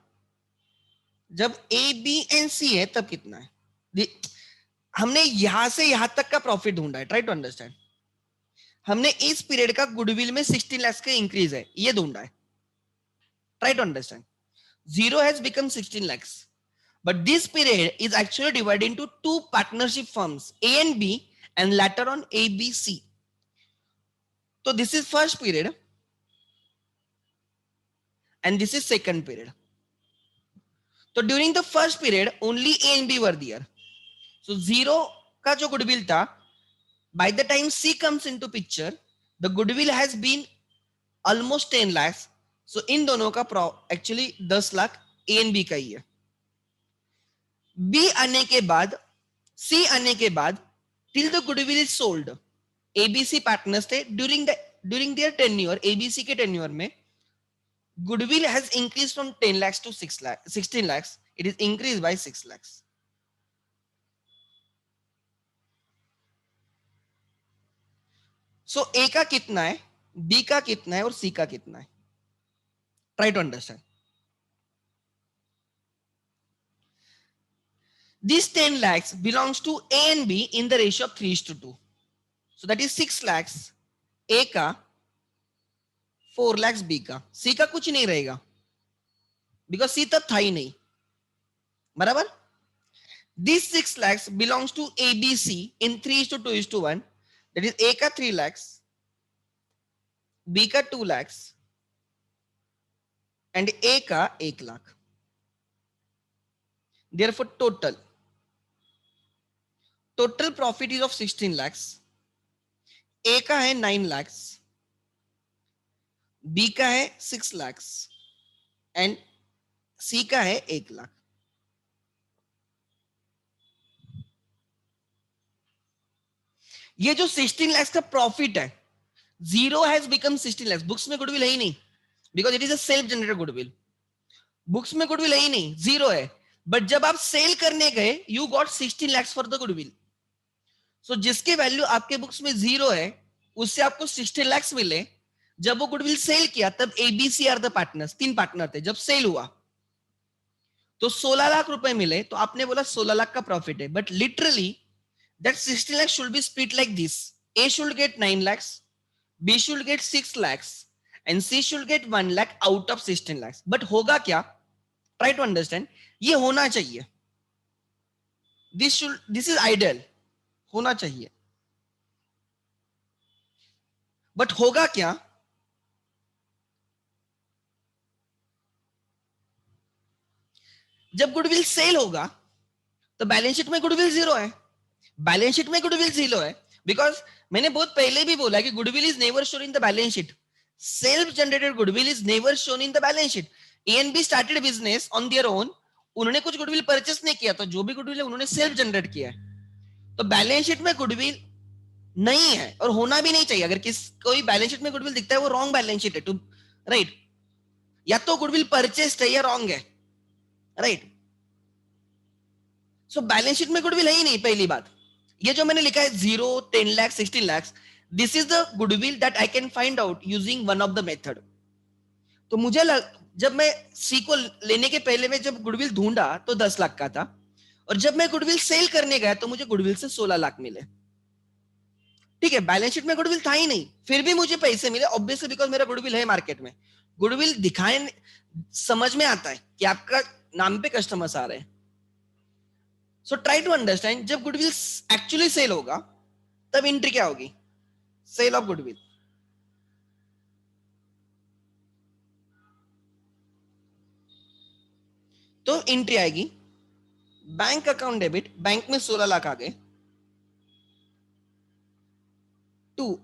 जब ए बी एंड सी है तब कितना है. हमने यहां से यहां तक का प्रॉफिट ढूंढा है. Try to understand. हमने इस पीरियड का गुडविल में 16 लाख का इंक्रीज है ये ढूंढा है. Try to understand. 0 has become 16 lakhs, but this period is actually divided into 2 partnership firms, A and B, and later on ABC. So this is first period and this is second period. So during the first period only A and B were there. So 0 का जो गुडविल था, by the time C comes into picture, the goodwill has been almost 10 lakhs. So इन दोनों का actually 10 lakh A and B का ही है. B आने के बाद, C आने के बाद, till the goodwill is sold, ABC partners थे during their tenure, ABC के tenure में goodwill has increased from 10 lakhs to 16 lakhs. It is increased by 6 lakhs. So A का कितना है, B का कितना है और C का कितना है? Try to understand. This 10 lakhs belongs to A and B in the ratio of 3:2. So that is 6 lakhs A का, 4 lakhs B का. C का कुछ नहीं रहेगा because C तब था ही नहीं. बराबर. This 6 lakhs belongs to ABC in 3:2:1. That is A का 3 lakhs, B का 2 lakhs and A का 1 lakh. Therefore total profit is of 16 lakhs. A का है 9 lakhs, B का है 6 lakhs and C का है 1 लाख. ये जो 16 lakhs का प्रॉफिट है, 0 has become 16 lakhs. बुक्स में गुडविल है ही नहीं because it is a self generated goodwill. Books में गुडविल है ही नहीं, 0 है. बट जब आप सेल करने गए you got 16 lakhs for the goodwill. So जिसके वैल्यू आपके बुक्स में 0 है उससे आपको 16 lakhs मिले. जब वो गुडविल सेल किया तब ABC are the partners, 3 partner थे. जब सेल हुआ तो 16 लाख रुपए मिले तो आपने बोला 16 लाख का प्रॉफिट है. But literally that 16 lakhs should be split like this. A should get 9 lakhs, B should get 6 lakhs and C should get 1 lakh out of 16 lakhs. But होगा क्या? Try to understand. ये होना चाहिए. This is ideal. होना चाहिए. But होगा क्या? जब गुडविल सेल होगा तो बैलेंस शीट में गुडविल जीरो है, बैलेंस शीट में गुडविल जीरो है, बिकॉज मैंने बहुत पहले भी बोला कि goodwill is never shown in the balance sheet, self generated goodwill is never shown in the balance sheet. A and be started business on their own, उन्होंने कुछ गुडविल परचेस नहीं किया, तो जो भी गुडविल है उन्होंने सेल्फ जनरेट किया है, तो बैलेंस शीट में गुडविल नहीं है और होना भी नहीं चाहिए। अगर कोई बैलेंस शीट में गुडविल दिखता है वो रॉन्ग बैलेंस शीट है, टू राइट, या तो गुडविल परचेस्ड है या रॉन्ग है, राइट। सो बैलेंस शीट में गुडविल है ही नहीं, पहली बात। ये जो मैंने लिखा है 0, 10 lakh, 16 lakh, this is the goodwill that I can find out using one of the method. तो जब मैं सी को लेने के पहले में जब गुडविल ढूंढा तो 10 लाख का था, और जब मैं गुडविल सेल करने गया तो मुझे गुडविल से 16 लाख मिले। ठीक है, बैलेंस शीट में गुडविल था ही नहीं, फिर भी मुझे पैसे मिले, ऑब्वियसली बिकॉज मेरा गुडविल है मार्केट में। गुडविल दिखाए समझ में आता है कि आपका नाम पे कस्टमर्स आ रहे हैं। सो ट्राई टू अंडरस्टैंड, जब गुडविल एक्चुअली सेल होगा तब एंट्री क्या होगी, सेल ऑफ गुडविल। तो एंट्री आएगी बैंक अकाउंट डेबिट, बैंक में 16 लाख आ गए, टू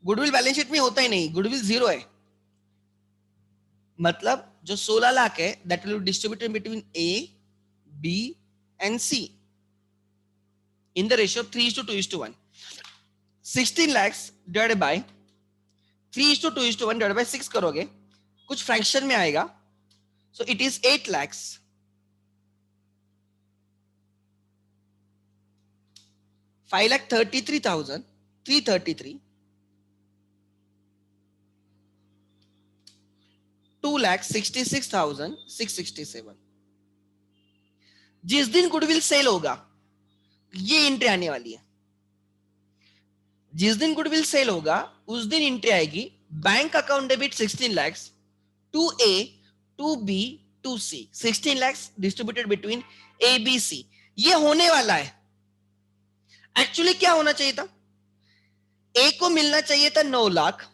गुडविल बैलेंस शीट में होता ही नहीं, गुडविल जीरो है, मतलब जो 16 लाख है that will be distributed between A, B and C in the ratio 3:2:1। 16 lakhs divided by 3:2:1 divided by 6 करोगे, कुछ फ्रैक्शन में आएगा, सो इट इज 8 lakhs। 5,33,333, 2,66,667। जिस दिन गुडविल सेल होगा ये एंट्री आने वाली है, जिस दिन गुडविल सेल होगा उस दिन एंट्री आएगी bank account debit 16 lakhs to A, to B, to C, 16 lakhs distributed between A, B, C. ये होने वाला है। एक्चुअली क्या होना चाहिए था, ए को मिलना चाहिए था 9 लाख,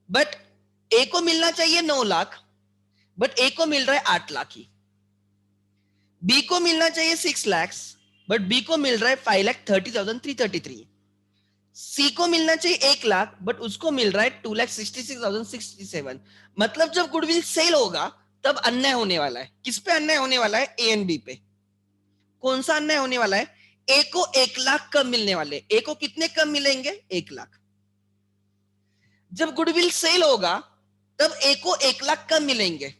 बट ए को मिलना चाहिए 9 लाख, बट ए को मिल रहा है 8 लाख ही। बी को मिलना चाहिए 6 lakhs, बट बी को मिल रहा है 5,30,333। सी को मिलना चाहिए 1 लाख, बट उसको मिल रहा है 2,66,667। मतलब जब गुडविल सेल होगा तब अन्याय होने वाला है। किस पे अन्याय होने वाला है, ए एंड बी पे। कौन सा अन्याय होने वाला है, ए को 1 लाख कम मिलने वाले, ए को कितने कम मिलेंगे, 1 लाख। जब गुडविल सेल होगा तब ए को 1 लाख कम मिलेंगे।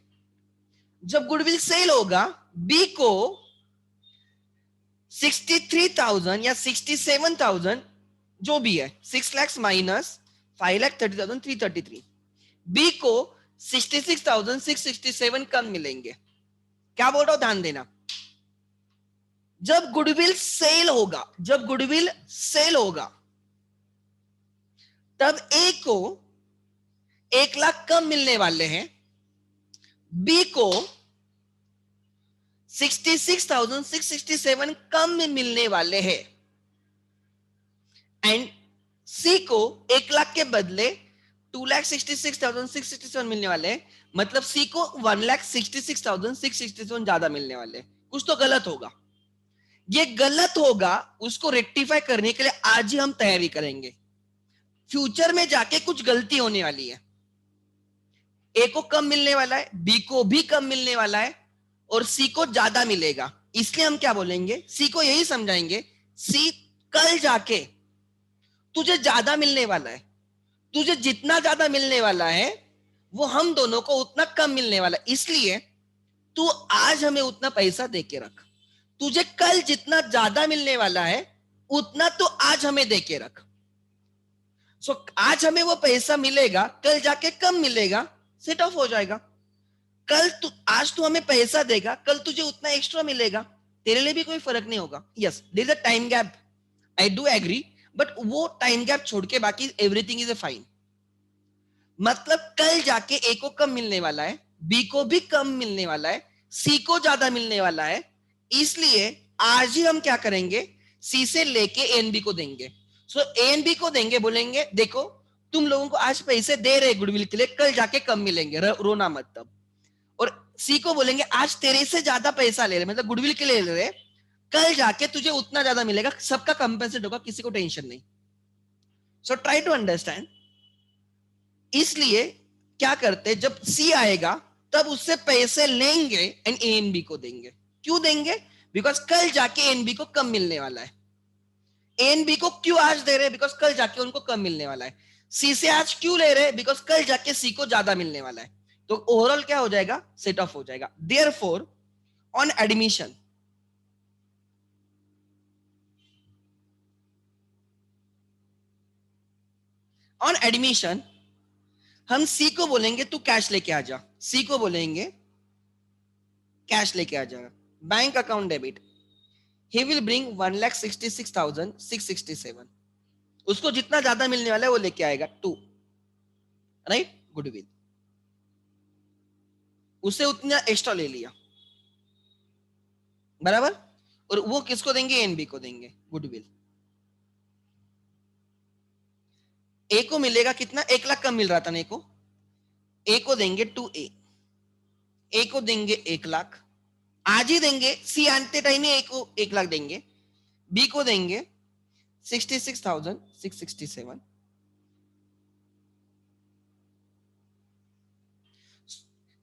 जब गुडविल सेल होगा बी को 63,000 या 67,000 जो भी है, 6 lakhs माइनस 5,30,333, बी को 66,667 कम मिलेंगे। क्या बोल रहा हूं, ध्यान देना। जब गुडविल सेल होगा, जब गुडविल सेल होगा तब ए को 1 लाख कम मिलने वाले हैं, बी को 66,667 कम में मिलने वाले हैं, एंड सी को 1 लाख के बदले 2,66,667 मिलने वाले हैं। मतलब सी को 1,66,667 ज्यादा मिलने वाले। कुछ तो गलत होगा, ये गलत होगा, उसको रेक्टिफाई करने के लिए आज ही हम तैयारी करेंगे। फ्यूचर में जाके कुछ गलती होने वाली है, ए को कम मिलने वाला है, बी को भी कम मिलने वाला है, और सी को ज्यादा मिलेगा। इसलिए हम क्या बोलेंगे, सी को यही समझाएंगे, सी कल जाके तुझे ज्यादा मिलने वाला है, तुझे जितना ज्यादा मिलने वाला है वो हम दोनों को उतना कम मिलने वाला है, इसलिए तू आज हमें उतना पैसा दे के रख। तुझे कल जितना ज्यादा मिलने वाला है उतना तो आज हमें दे के रख। सो आज हमें वो पैसा मिलेगा, कल जाके कम मिलेगा, सेट ऑफ हो जाएगा। आज तू हमें पैसा देगा, कल तुझे उतना एक्स्ट्रा मिलेगा, तेरे लिए भी कोई फर्क नहीं होगा। Yes, there is a time gap, I do agree, but वो टाइम गैप छोड़ के बाकी एवरीथिंग इज अ फाइन। मतलब कल जाके ए को कम मिलने वाला है, बी को भी कम मिलने वाला है, सी को ज्यादा मिलने वाला है, इसलिए आज ही हम क्या करेंगे, सी से लेके ए एंड बी को देंगे। सो ए एंड बी को देंगे, बोलेंगे देखो तुम लोगों को आज पैसे दे रहे गुडविल के लिए, कल जाके कम मिलेंगे, रोना मत तब। और सी को बोलेंगे आज तेरे से ज्यादा पैसा ले रहे, मतलब गुडविल के लिए ले रहे, कल जाके तुझे उतना ज्यादा मिलेगा, सबका कंपेंसेट होगा, किसी को टेंशन नहीं। So try to understand. इसलिए क्या करते, जब सी आएगा तब उससे पैसे लेंगे एंड ए एन बी को देंगे। क्यों देंगे? बिकॉज कल जाके ए एन बी को कम मिलने वाला है। ए एन बी को क्यों आज दे रहे? बिकॉज कल जाके उनको कम मिलने वाला है। सी से आज क्यों ले रहे? बिकॉज कल जाके सी को ज्यादा मिलने वाला है। तो ओवरऑल क्या हो जाएगा? सेट ऑफ हो जाएगा। Therefore on admission, on admission हम सी को बोलेंगे तू कैश लेके आ जा। सी को बोलेंगे कैश लेके आ जा, bank account debit. He will bring 1,66,667। उसको जितना ज्यादा मिलने वाला है वो लेके आएगा 2, राइट, गुडविल। उसे उतना एक्स्ट्रा ले लिया, बराबर। और वो किसको देंगे? एनबी को देंगे गुडविल। ए को मिलेगा कितना? 1 लाख कम मिल रहा था ना को। ए को देंगे 2A, ए को देंगे 1 लाख, आज ही देंगे। सी आते टाइम ही ए को 1 लाख देंगे। बी को देंगे 66,667।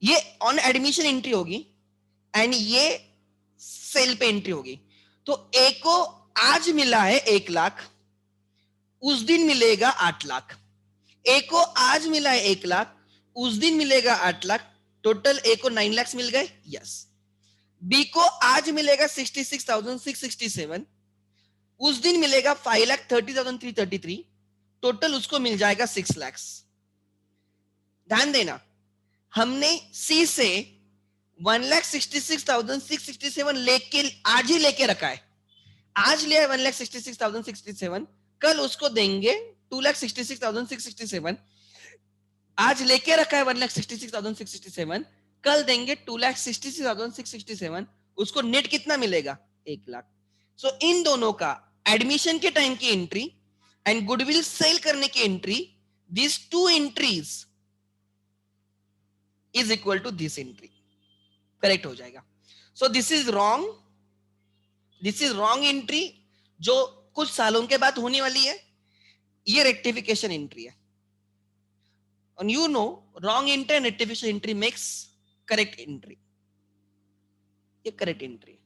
ये ऑन एडमिशन एंट्री होगी एंड ये सेल पे एंट्री होगी। तो ए को आज मिला है 1 लाख, उस दिन मिलेगा 8 लाख। ए को आज मिला है 1 लाख, उस दिन मिलेगा 8 लाख। टोटल ए को 9 लाख मिल गए, यस। बी को आज मिलेगा 66,667, उस दिन मिलेगा 5,30,333। टोटल उसको मिल जाएगा 6 लाख। ध्यान देना, हमने सी से 1,66,667 लेके आज ही लेके रखा है। आज लिया है 1,66,667, कल उसको देंगे 2,66,667। आज लेके रखा है 1,66,667, कल देंगे 2,66,667। उसको नेट कितना मिलेगा? 1 लाख। सो इन दोनों का एडमिशन के टाइम की एंट्री एंड गुडविल सेल करने की entry, this 2 entries is equal to this entry. Correct हो जाएगा। So this is wrong, this is wrong entry जो कुछ सालों के बाद होने वाली है। ये रेक्टिफिकेशन एंट्री है। And you know, wrong entry and rectification entry makes correct entry. ये करेक्ट एंट्री।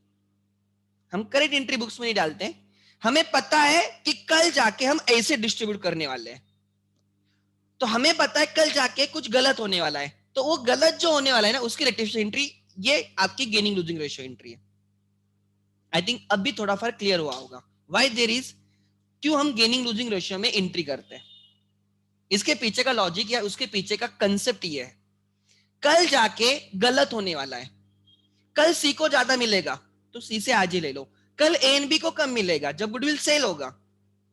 हम करेक्ट एंट्री बुक्स में नहीं डालते हैं। हमें पता है कि कल जाके हम ऐसे डिस्ट्रीब्यूट करने वाले हैं, तो हमें पता है कल जाके कुछ गलत होने वाला है, तो वो गलत जो होने वाला है ना उसकी रेक्टिफिकेशन एंट्री, ये आपकी गेनिंग लूजिंग रेशियो एंट्री है। आई थिंक अब भी थोड़ा फर्क क्लियर हुआ होगा व्हाई देयर इज, क्यों हम गेनिंग लूजिंग रेशियो में एंट्री करते हैं। इसके पीछे का लॉजिक या उसके पीछे का कंसेप्ट ये है, कल जाके गलत होने वाला है। कल सी को ज्यादा मिलेगा तो सी से आज ही ले लो, कल ए एंड बी को कम मिलेगा, जब गुडविल सेल होगा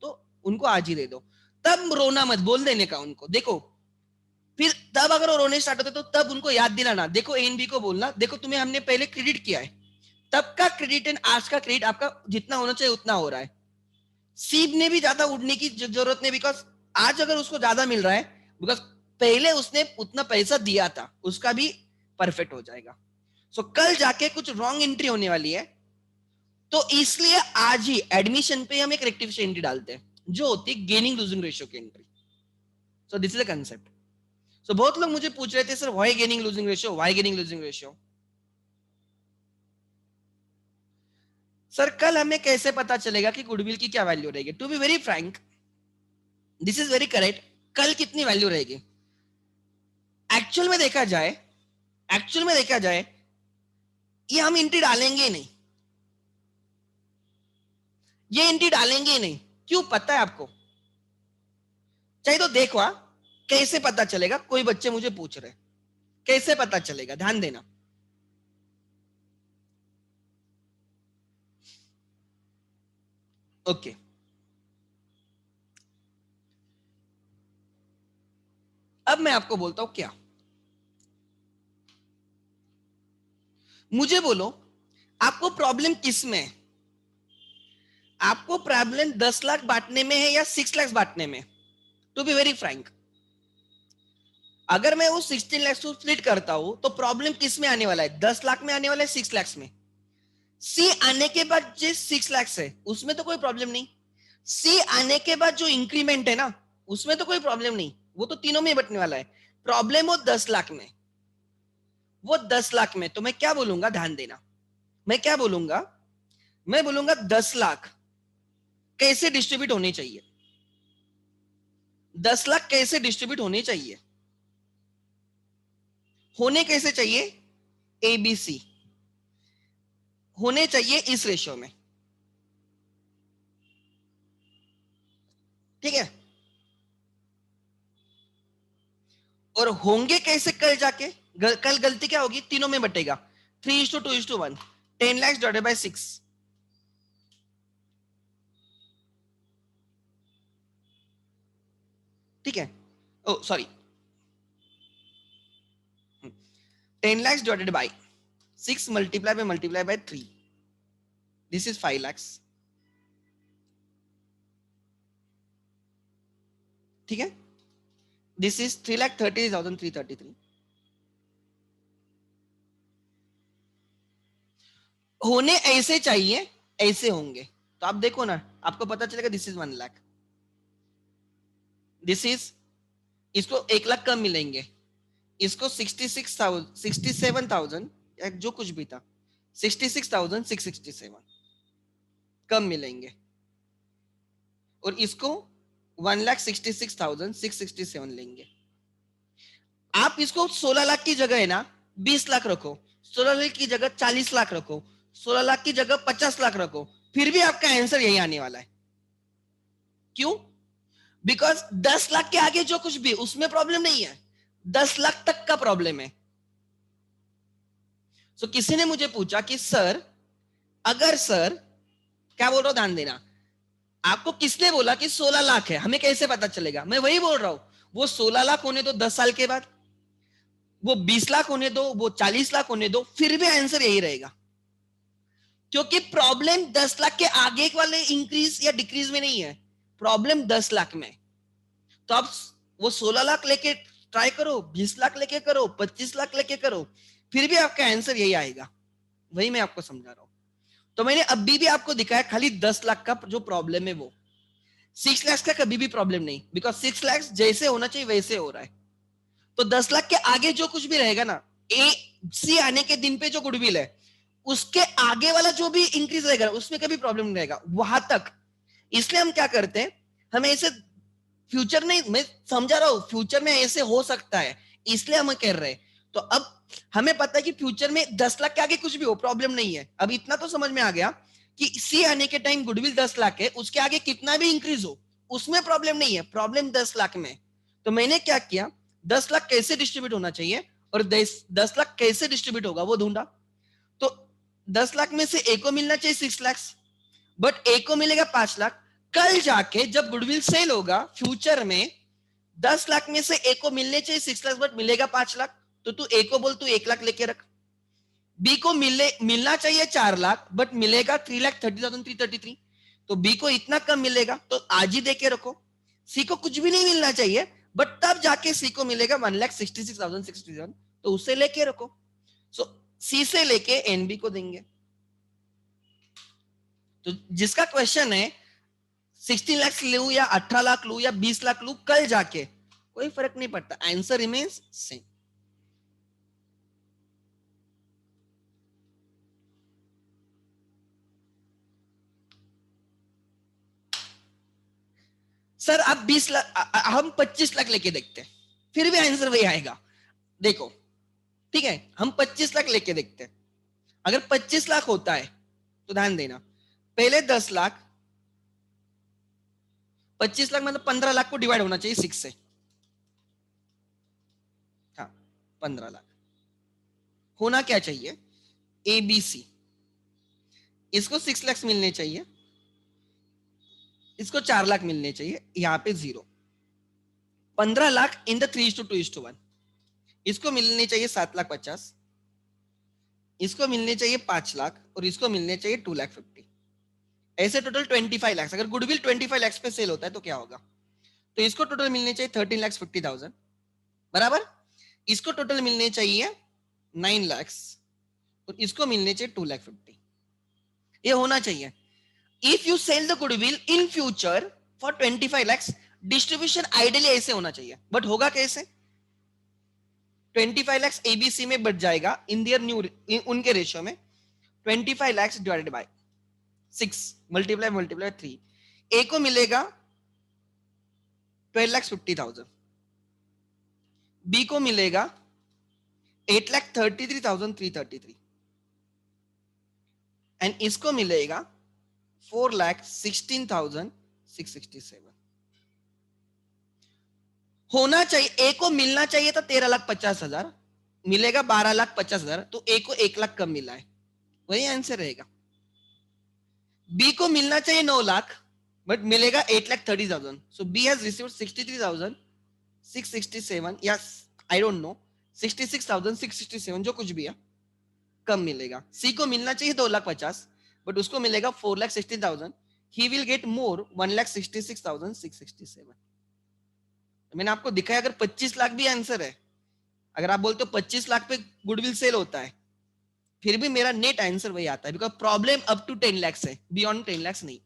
तो उनको आज ही दे दो। तब रोना मत, बोल देने का उनको, देखो फिर तब अगर वो रोने स्टार्ट होते तो तब उनको याद दिलाना, देखो ए एंड बी को बोलना, देखो तुम्हें हमने पहले क्रेडिट किया है, तब का क्रेडिट एंड आज का क्रेडिट आपका जितना होना चाहिए उतना हो रहा है। सी ने भी ज्यादा उड़ने की जरूरत नहीं, बिकॉज आज अगर उसको ज्यादा मिल रहा है बिकॉज पहले उसने उतना पैसा दिया था, उसका भी परफेक्ट हो जाएगा। सो कल जाके कुछ रॉन्ग एंट्री होने वाली है, तो इसलिए आज ही एडमिशन पे हम एक रेक्टिफिकेशन एंट्री डालते हैं जो होती है गेनिंग लूजिंग रेशियो की entry. So this is the concept. So बहुत लोग मुझे पूछ रहे थे sir why gaining losing ratio, why gaining losing ratio. Sir कल हमें कैसे पता चलेगा कि गुडविल की क्या वैल्यू रहेगी? To be very frank, this is very correct, कल कितनी वैल्यू रहेगी? एक्चुअल में देखा जाए, एक्चुअल में देखा जाए ये हम एंट्री डालेंगे नहीं, ये एंट्री डालेंगे नहीं। क्यों पता है आपको? चाहिए तो देखो, कैसे पता चलेगा? कोई बच्चे मुझे पूछ रहे कैसे पता चलेगा, ध्यान देना। ओके, अब मैं आपको बोलता हूं क्या, मुझे बोलो आपको प्रॉब्लम किस में है? आपको प्रॉब्लम 10 लाख बांटने में है या 6 लाख बांटने में? टू बी वेरी फ्रैंक, अगर मैं वो 16 लाख को स्प्लिट करता हूं तो प्रॉब्लम किस में आने वाला है? 10 लाख में आने वाला है, 6 लाख में। सी आने के बाद जो 6 लाख है उसमें तो कोई प्रॉब्लम नहीं। सी आने के बाद जो इंक्रीमेंट है ना उसमें तो कोई प्रॉब्लम नहीं, वो तो तीनों में बटने वाला है। प्रॉब्लम वो 10 लाख में, वो 10 लाख में। तो मैं क्या बोलूंगा, ध्यान देना, मैं क्या बोलूंगा, मैं बोलूंगा 10 लाख कैसे डिस्ट्रीब्यूट होने चाहिए, 10 लाख कैसे डिस्ट्रीब्यूट होने चाहिए, होने कैसे चाहिए, एबीसी होने चाहिए इस रेशियो में, ठीक है। और होंगे कैसे कल जाके, कल गलती क्या होगी, तीनों में बटेगा, 3:2:1, 10 lakhs डिवाइडेड बाय 6, ठीक है। Oh sorry, 10 lakhs divided by 6 multiply by 3, this is 5 lakhs, ठीक है। This is 3,30,333। होने ऐसे चाहिए, ऐसे होंगे। तो आप देखो ना, आपको पता चलेगा this is 1 lakh, this is, इसको 1 लाख कम मिलेंगे, इसको 67,000 या जो कुछ भी था 66,667 कम मिलेंगे, और इसको 1,66,667 लेंगे। आप इसको 16 लाख की जगह है ना 20 लाख रखो, 16 लाख की जगह 40 लाख रखो, 16 लाख की जगह 50 लाख रखो, फिर भी आपका आंसर यही आने वाला है। क्यों? बिकॉज 10 लाख के आगे जो कुछ भी उसमें प्रॉब्लम नहीं है, 10 लाख तक का प्रॉब्लम है। सो किसी ने मुझे पूछा कि सर, अगर सर, क्या बोल रहा हूं ध्यान देना, आपको किसने बोला कि 16 लाख है, हमें कैसे पता चलेगा? मैं वही बोल रहा हूं, वो 16 लाख होने दो 10 साल के बाद, वो 20 लाख होने दो, वो 40 लाख होने दो, फिर भी आंसर यही रहेगा। क्योंकि प्रॉब्लम 10 लाख के आगे वाले इंक्रीज या डिक्रीज में नहीं है, प्रॉब्लम 10 लाख में। तो आप वो 16 लाख लेके ट्राई करो, 20 लाख लेके करो, 25 लाख लेके करो, फिर भी आपका आंसर यही आएगा। वही मैं आपको समझा रहा हूं। तो मैंने अभी भी आपको दिखाया खाली 10 लाख का जो प्रॉब्लम है, वो 6 लाख का कभी भी प्रॉब्लम नहीं, बिकॉज 6 लाख जैसे होना चाहिए वैसे हो रहा है। तो 10 लाख के आगे जो कुछ भी रहेगा ना, ए सी आने के दिन पे जो गुडविल है उसके आगे वाला जो भी इंक्रीज रहेगा उसमें कभी प्रॉब्लम नहीं रहेगा वहां तक। इसलिए हम क्या करते हैं, हमें ऐसे फ्यूचर नहीं, मैं समझा रहा हूं फ्यूचर में ऐसे हो सकता है, इसलिए हम कह रहे हैं। तो अब हमें पता है कि फ्यूचर में 10 लाख के आगे कुछ भी हो प्रॉब्लम नहीं है। अब इतना तो समझ में आ गया कि सी आने के टाइम गुडविल 10 लाख है, उसके आगे कितना भी इंक्रीज हो उसमें प्रॉब्लम नहीं है, प्रॉब्लम 10 लाख में। तो मैंने क्या किया, 10 लाख कैसे डिस्ट्रीब्यूट होना चाहिए और 10 लाख कैसे डिस्ट्रीब्यूट होगा वो ढूंढा। तो 10 लाख में से ए को मिलना चाहिए 6 लाख, बट ए को मिलेगा 5 लाख। कल जाके जब गुडविल सेल होगा फ्यूचर में, 10 लाख में से ए को मिलने चाहिए 6 लाख बट मिलेगा 5 लाख, तो तू ए को बोल तू 1 लाख लेके रख। बी को मिलना चाहिए 4 लाख बट मिलेगा 3,30,333, तो बी को इतना कम मिलेगा तो आज ही देके रखो। सी को कुछ भी नहीं मिलना चाहिए बट तब जाके सी को मिलेगा 1,66,667, तो उसे लेके रखो। सो सी से लेके एनबी को देंगे। तो जिसका क्वेश्चन है 16 लाख लू या 18 लाख लू या 20 लाख लू, कल जाके कोई फर्क नहीं पड़ता, आंसर रिमेन्स सेम। सर आप 20 लाख, हम 25 लाख लेके देखते हैं, फिर भी आंसर वही आएगा। देखो ठीक है, हम 25 लाख लेके देखते हैं। अगर 25 लाख होता है तो ध्यान देना, पहले 10 लाख, 25 लाख मतलब 15 लाख को डिवाइड होना चाहिए 6 से, हाँ 15 लाख होना क्या चाहिए, ए बी सी, इसको 6 लाख मिलने चाहिए, इसको 4 लाख मिलने चाहिए, यहां पे 0, 15 लाख इन द 3:2:1, इसको मिलने चाहिए 7,50,000, इसको मिलने चाहिए 5 लाख और इसको मिलने चाहिए 2,50,000, ऐसे टोटल 25 लाख। अगर गुडविल 25 लाख पे सेल होता है तो क्या होगा, तो इसको टोटल मिलने चाहिए 13,50,000 बराबर। इसको टोटल मिलने चाहिए 9 लाख और इसको मिलने चाहिए 2,50,000। ये होना चाहिए। If you sell the goodwill in future for 25 lakhs, distribution ideally ऐसे होना चाहिए, बट होगा कैसे? 25 lakhs एबीसी में बढ़ जाएगा इन देयर न्यू, उनके रेशियो में 25 lakhs डिवाइडेड बाय 6 मल्टीप्लाई 3, ए को मिलेगा 12,50,000, बी को मिलेगा 8,33,333 एंड इसको मिलेगा 4,16,667। होना चाहिए, ए को मिलना चाहिए था 13,50,000, मिलेगा 12,50,000, तो ए को 1 लाख कम मिला है, वही आंसर रहेगा। बी को मिलना चाहिए 9 लाख बट मिलेगा 8,30,000, सो बी हैज रिसीव्ड 63,667 या आई डोंट नो 66,667, जो कुछ भी है कम मिलेगा। सी को मिलना चाहिए 2,50,000 बट उसको मिलेगा 4,16,000, ही विल गेट मोर 1,66,667। मैंने आपको दिखाया अगर 25 लाख भी आंसर है, अगर आप बोलते हो 25 लाख पे गुडविल सेल होता है, फिर भी मेरा नेट आंसर वही आता है, because problem up to 10 lakh है, बियॉन्ड 10 लाख नहीं।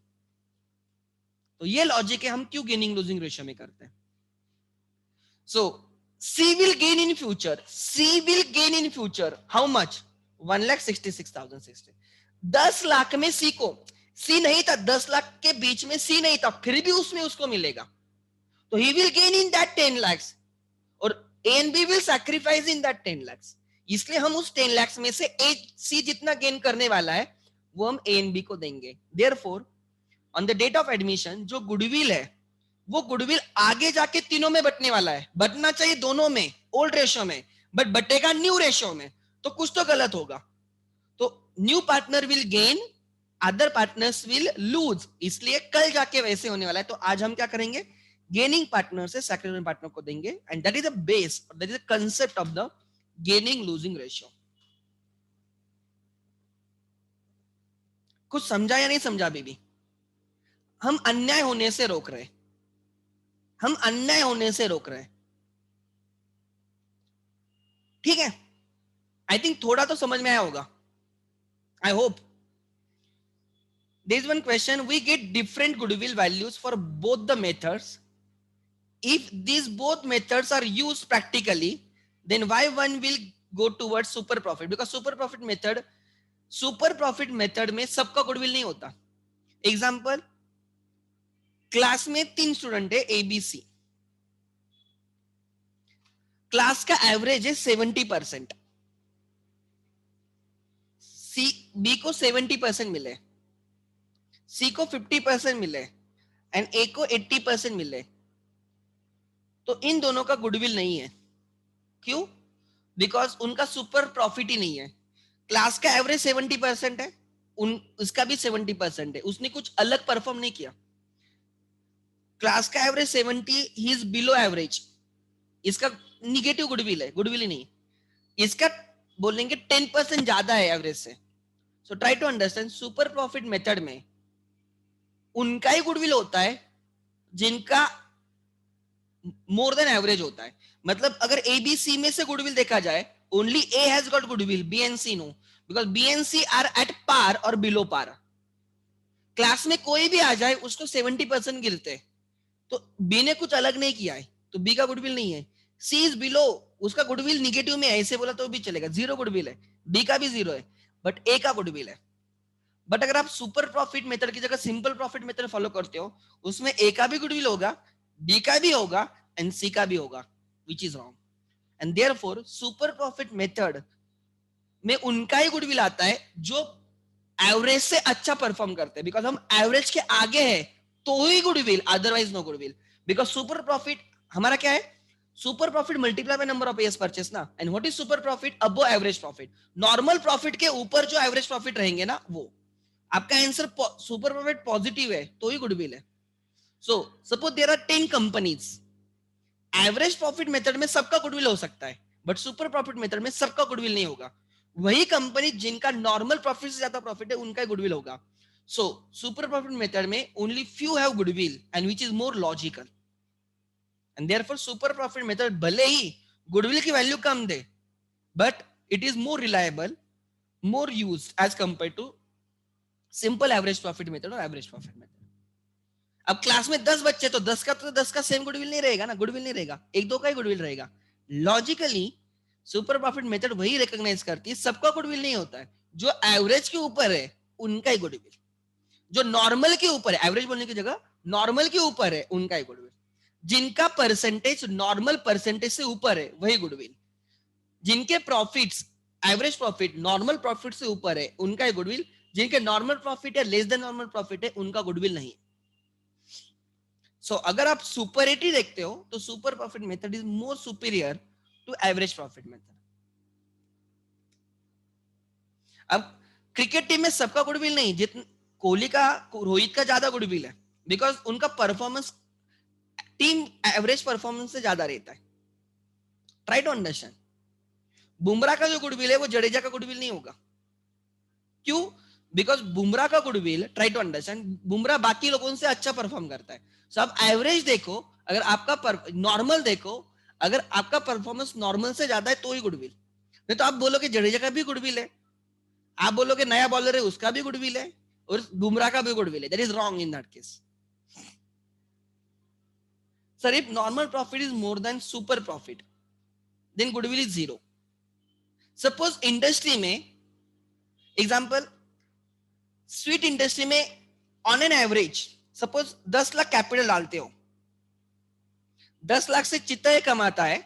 तो ये लॉजिक है हम क्यों गेनिंग लूजिंग रेशियो में करते हैं। So C will gain in future, C will gain in future how much? 1,66,600। 10 lakh में सी को, सी नहीं था 10 लाख के बीच में, सी नहीं था, फिर भी उसमें उसको मिलेगा, तो he will gain in that 10 lakhs और A and B will sacrifice in that 10 lakhs। इसलिए हम उस 10 lakhs में से A C जितना गेन करने वाला है वो हम A and B को देंगे। Therefore on the date of admission जो गुडविल है वो गुडविल आगे जाके तीनों में बटने वाला है, बटना चाहिए दोनों में ओल्ड रेशियो में, बट बटेगा न्यू रेशियो में, तो कुछ तो गलत होगा। तो new partner will gain, other partners will lose, इसलिए कल जाके वैसे होने वाला है। तो आज हम क्या करेंगे, गेनिंग पार्टनर से सैक्रिफाइसिंग पार्टनर को देंगे, and that is the base, that is the concept of the gaining losing ratio. कुछ समझा या नहीं समझा? बीबी हम अन्याय होने से रोक रहे, हम अन्याय होने से रोक रहे, ठीक है? आई थिंक थोड़ा तो समझ में आया होगा, I hope. there is one question, we get different goodwill values for both the methods. If these both methods are used practically, then why one will go towards super profit? Because super profit method में सबका गुडविल नहीं होता। एग्जाम्पल, क्लास में 3 स्टूडेंट है एबीसी, क्लास का एवरेज है 70%, सी बी को 70% मिले, सी को 50% मिले एंड ए को 80% मिले, तो इन दोनों का गुडविल नहीं है। क्यों? बिकॉज उनका सुपर प्रॉफिट ही नहीं है। क्लास का एवरेज 70% है, उसका भी 70% है, उसने कुछ अलग परफॉर्म नहीं किया। क्लास का average 70, he is below average, इसका निगेटिव गुडविल है, गुडविल ही नहीं। इसका बोलेंगे 10% ज्यादा है एवरेज से। So try to understand, super profit method में उनका ही गुडविल होता है जिनका मोर देन एवरेज होता है। मतलब अगर ए बी सी में से गुडविल देखा जाए, only A has got goodwill, B and C no, because B and C are at par और बिलो पार। क्लास में कोई भी आ जाए उसको 70% गिरते, तो बी ने कुछ अलग नहीं किया है, तो बी का गुडविल नहीं है। सी इज बिलो, उसका गुडविल निगेटिव में है, ऐसे बोला तो भी चलेगा, जीरो गुडविल है, बी का भी जीरो है, बट ए का गुडविल है। बट अगर आप सुपर प्रॉफिट मेथड की जगह सिंपल प्रॉफिट मेथड फॉलो करते हो, उसमें ए का भी गुडविल होगा, बी का भी होगा एंड सी का भी होगा, which is wrong. And therefore super profit method में उनका ही गुडविल आता है जो एवरेज से अच्छा परफॉर्म करते हैं, बिकॉज हम एवरेज के आगे है तो ही goodwill, otherwise no goodwill. Because super profit हमारा क्या है, super profit multiply by number of years purchase ना, and what is super profit? Above average profit. Normal profit के ऊपर जो एवरेज प्रॉफिट रहेंगे ना, वो आपका आंसर सुपर प्रॉफिट पॉजिटिव है तो ही गुडविल है। So suppose there are 10 companies, average profit method में सबका गुडविल हो सकता है, बट सुपर प्रॉफिट मेथड में सबका गुडविल नहीं होगा। वही कंपनी जिनका नॉर्मल प्रॉफिट से ज्यादा प्रॉफिट है उनका गुडविल होगा। सो सुपर प्रॉफिट मेथड में only few have goodwill and which is more logical, and therefore super profit method भले ही गुडविल की वैल्यू कम दे, but it is more reliable, more used as compare to simple average profit method और एवरेज प्रॉफिट मेथड. अब क्लास में 10 बच्चे तो 10 का सेम गुडविल नहीं रहेगा ना, गुडविल नहीं रहेगा, एक दो का ही गुडविल रहेगा. लॉजिकली सुपर प्रॉफिट मेथड वही रिकॉग्नाइज करती है, सबका गुडविल नहीं होता है. जो एवरेज के ऊपर है उनका ही गुडविल, जो नॉर्मल के ऊपर है, एवरेज बोलने की जगह नॉर्मल के ऊपर है उनका ही गुडविल. जिनका परसेंटेज नॉर्मल परसेंटेज से ऊपर है वही गुडविल. जिनके profits average profit normal profit से ऊपर है उनका ही गुडविल. जिनके नॉर्मल प्रॉफिट है लेस देन नॉर्मल प्रॉफिट है उनका गुडविल नहीं. सो अगर आप सुपरिटी देखते हो तो super profit method is more superior to average profit method. अब क्रिकेट टीम में सबका गुडविल नहीं, जितना कोहली का रोहित का ज्यादा गुडविल है बिकॉज उनका परफॉर्मेंस टीम एवरेज परफॉर्मेंस से ज्यादा रहता है. Try to understand. बुमराह का जो गुडविल है वो जडेजा का गुडविल नहीं होगा. क्यों? बिकॉज बुमराह का goodwill, try to understand, Bumrah बाकी लोगों से अच्छा परफॉर्म करता है. सो आप एवरेज देखो, अगर आपका नॉर्मल देखो, अगर आपका परफॉर्मेंस नॉर्मल से ज्यादा है तो ही गुडविल. नहीं तो आप बोलोगे जडेजा का भी गुडविल है, आप बोलोगे नया बॉलर है उसका भी गुडविल है, और बुमराह का भी गुडविल है. That is wrong in that case. Sir if normal profit is more than super profit then goodwill is zero. Suppose industry में एग्जांपल, स्वीट इंडस्ट्री में on an average suppose 10 lakh capital डालते हो, 10 लाख से जितना ये कमाता है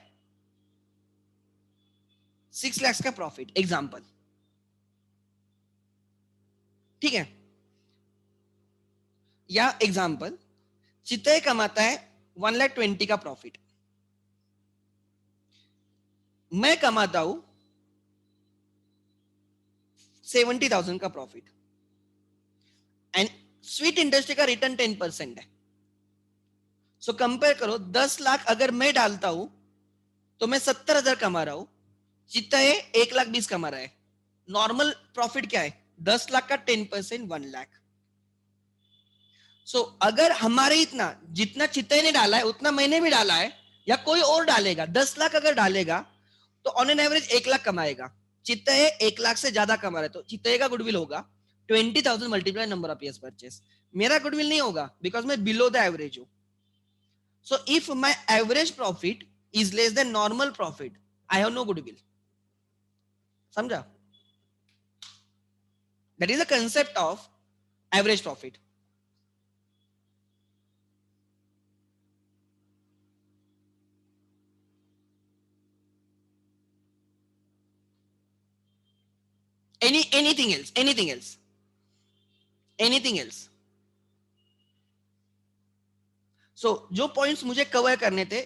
6 लाख का प्रॉफिट एग्जांपल, ठीक है. या एग्जांपल जितना ये कमाता है 1,20,000 का प्रॉफिट, मैं कमाता हूं 70,000 का प्रॉफिट, एंड स्वीट इंडस्ट्री का रिटर्न 10% है. सो कंपेयर करो, 10 लाख अगर मैं डालता हूं तो मैं 70,000 कमा रहा हूं, जितना है 1,20,000 कमा रहा है. नॉर्मल प्रॉफिट क्या है? 10 लाख का 10% 1 लाख. सो अगर हमारे इतना जितना चित्ते ने डाला है उतना मैंने भी डाला है, या कोई और डालेगा, 10 लाख अगर डालेगा तो ऑन एन एवरेज 1 लाख कमाएगा. चित्ते 1 लाख से ज्यादा कमा रहा है तो चित्ते का गुडविल होगा 20,000 multiply number of years purchase. मेरा गुडविल नहीं होगा बिकॉज मैं बिलो द एवरेज हूं. So if my average profit is less than normal profit, I have no goodwill. समझा? That is the concept of average profit. anything else, anything else, anything else. So जो पॉइंट्स मुझे कवर करने थे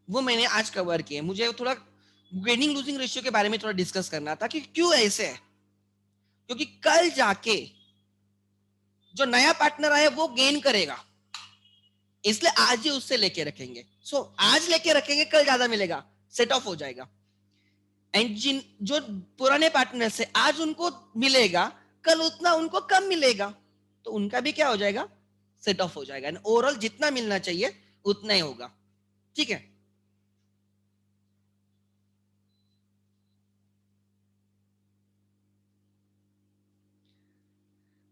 वो मैंने आज कवर किए. मुझे थोड़ा गेनिंग लूजिंग रेशियो के बारे में थोड़ा डिस्कस करना था कि क्यों ऐसे है. क्योंकि कल जाके जो नया पार्टनर आए वो गेन करेगा, इसलिए आज ही उससे लेके रखेंगे. सो आज लेके रखेंगे, कल ज्यादा मिलेगा, सेट ऑफ हो जाएगा. एंड जिन जो पुराने पार्टनर से आज उनको मिलेगा, कल उतना उनको कम मिलेगा, तो उनका भी क्या हो जाएगा? सेट ऑफ हो जाएगा. एंड ओवरऑल जितना मिलना चाहिए उतना ही होगा. ठीक है.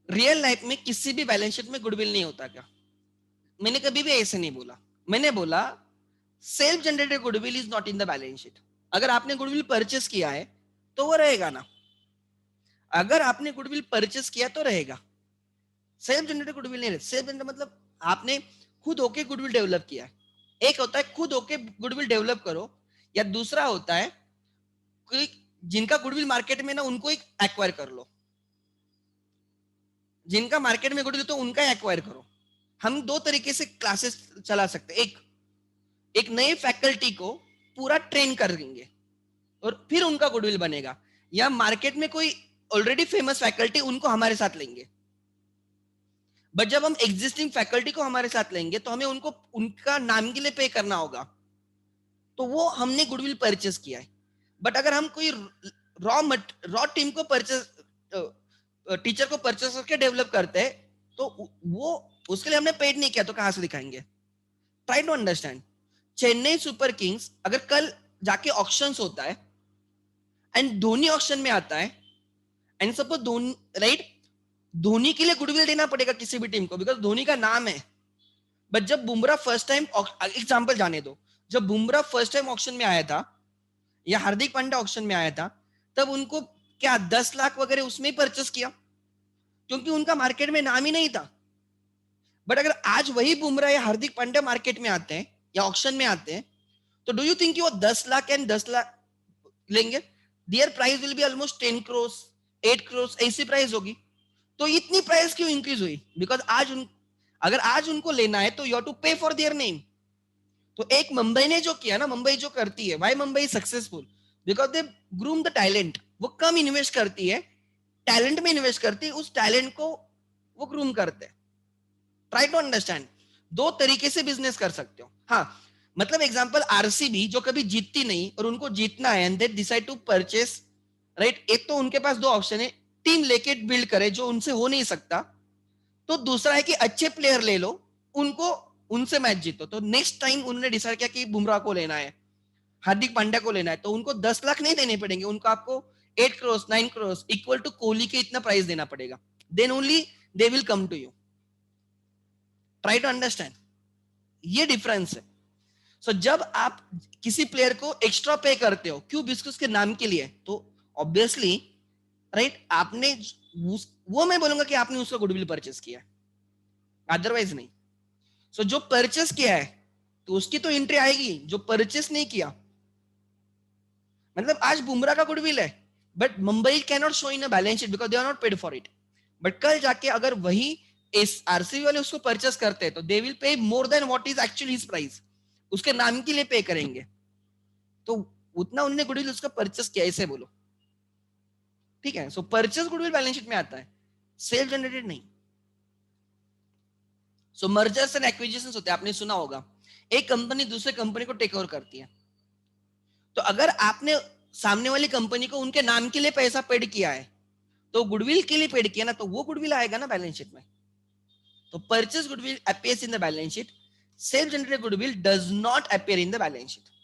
रियल लाइफ में किसी भी बैलेंस शीट में गुडविल नहीं होता क्या? मैंने कभी भी ऐसे नहीं बोला. मैंने बोला self generated goodwill is not in the balance sheet. अगर आपने गुडविल परचेस किया है तो वो रहेगा ना. अगर आपने गुडविल परचेस किया तो रहेगा. सेल्फ जनरेटेड गुडविल नहीं रहता. सेल्फ जनरेटेड मतलब आपने खुद होके गुडविल डेवलप किया है. एक होता है खुद होके गुडविल डेवलप करो, या दूसरा होता है कि जिनका गुडविल मार्केट में ना उनको एक एक्वायर कर लो. जिनका मार्केट में गुडविल तो उनका एक्वायर करो. हम दो तरीके से क्लासेस चला सकते हैं. एक नए फैकल्टी को पूरा ट्रेन करेंगे और फिर उनका गुडविल बनेगा, या मार्केट में कोई ऑलरेडी फेमस फैकल्टी उनको हमारे साथ लेंगे. बट जब हम एग्जिस्टिंग फैकल्टी को हमारे साथ लेंगे तो हमें उनको उनका नाम के लिए पे करना होगा, तो वो हमने गुडविल परचेस किया है. बट अगर हम कोई रॉ टीम को परचेस, टीचर को परचेस करके डेवलप करते हैं, तो वो उसके लिए हमने पेड नहीं किया, तो कहां से दिखाएंगे? Try to understand. Chennai Super Kings अगर कल जाके ऑक्शंस होता है एंड धोनी ऑक्शन में आता है and suppose Dhoni, right, Dhoni के लिए गुडविल देना पड़ेगा किसी भी टीम को बिकॉज धोनी का नाम है। बट जब बुमराह फर्स्ट टाइम, एग्जांपल जाने दो, जब बुमराह फर्स्ट टाइम ऑक्शन में आया था या हार्दिक पांड्या ऑक्शन में आया था, तब उनको क्या 10 लाख वगैरह उसमें ही परचेस किया क्योंकि उनका मार्केट में नाम ही नहीं था। बट अगर आज वही बुमराह या हार्दिक पांड्या मार्केट में आते हैं या ऑक्शन में आते हैं, तो डू यू थिंक कि वो 10 लाख एंड 10 लाख लेंगे? There price will be almost 10 crore, 8 crore, ऐसी प्राइस होगी। तो इतनी प्राइस क्यों इंक्रीज हुई? बिकॉज अगर आज उनको लेना है तो यू हैव टू पे फॉर देयर नेम। तो एक मुंबई ने जो किया ना, मुंबई जो करती है, why Mumbai successful? Because they groom the talent. वो कम इन्वेस्ट करती है, टैलेंट में इन्वेस्ट करती है, उस टैलेंट को वो ग्रूम करते हैं। ट्राई टू अंडरस्टैंड, दो तरीके से बिजनेस कर सकते हो। हाँ, मतलब एग्जांपल आरसीबी जो कभी जीतती नहीं और उनको जीतना है and they decide to purchase, right, एक तो उनके पास दो ऑप्शन है, टीम लेके बिल्ड करे जो उनसे हो नहीं सकता, तो दूसरा है कि अच्छे प्लेयर ले लो, उनको उनसे मैच जीतो। तो नेक्स्ट टाइम उन्होंने डिसाइड किया कि बुमराह को लेना है, हार्दिक पांड्या को लेना है, तो उनको 10 लाख नहीं देने पड़ेंगे, उनको आपको 8 करोड़ 9 करोड़ इक्वल टू कोहली के इतना प्राइस देना पड़ेगा। Then only they will come to you. Try to understand, ये डिफरेंस है। सो जब आप किसी प्लेयर को एक्स्ट्रा पे करते हो, क्यों? बिकॉज उसके नाम के लिए, तो ऑब्वियसली, राइट, आपने वो मैं बोलूंगा कि आपने उसका गुडविल परचेस किया, अदरवाइज नहीं। सो जो परचेस किया है तो उसकी तो एंट्री आएगी, जो परचेस नहीं किया, मतलब आज बुमराह का गुडविल है but Mumbai cannot show in a balance sheet because they are not paid for it. But कल जाके अगर वही इस आरसीबी वाले उसको परचेस करते हैं तो they will pay more than what is actually his price, उसके नाम के लिए पे करेंगे। तो उतना उन्होंने गुडविल उसका परचेस किया, ऐसे बोलो, ठीक है? सो परचेस गुडविल बैलेंस शीट में आता है, सेल्फ जनरेटेड नहीं। सो मर्जर्स एंड एक्विजिशंस होते हैं, आपने सुना होगा, एक कंपनी दूसरे कंपनी को टेक ओवर करती है। तो अगर आपने सामने वाली कंपनी को उनके नाम के लिए पैसा पेड किया है, तो गुडविल के लिए पेड किया ना, तो वो गुडविल आएगा ना बैलेंस शीट में। तो purchase goodwill appears in the balance sheet, self generated goodwill does not appear in the balance sheet.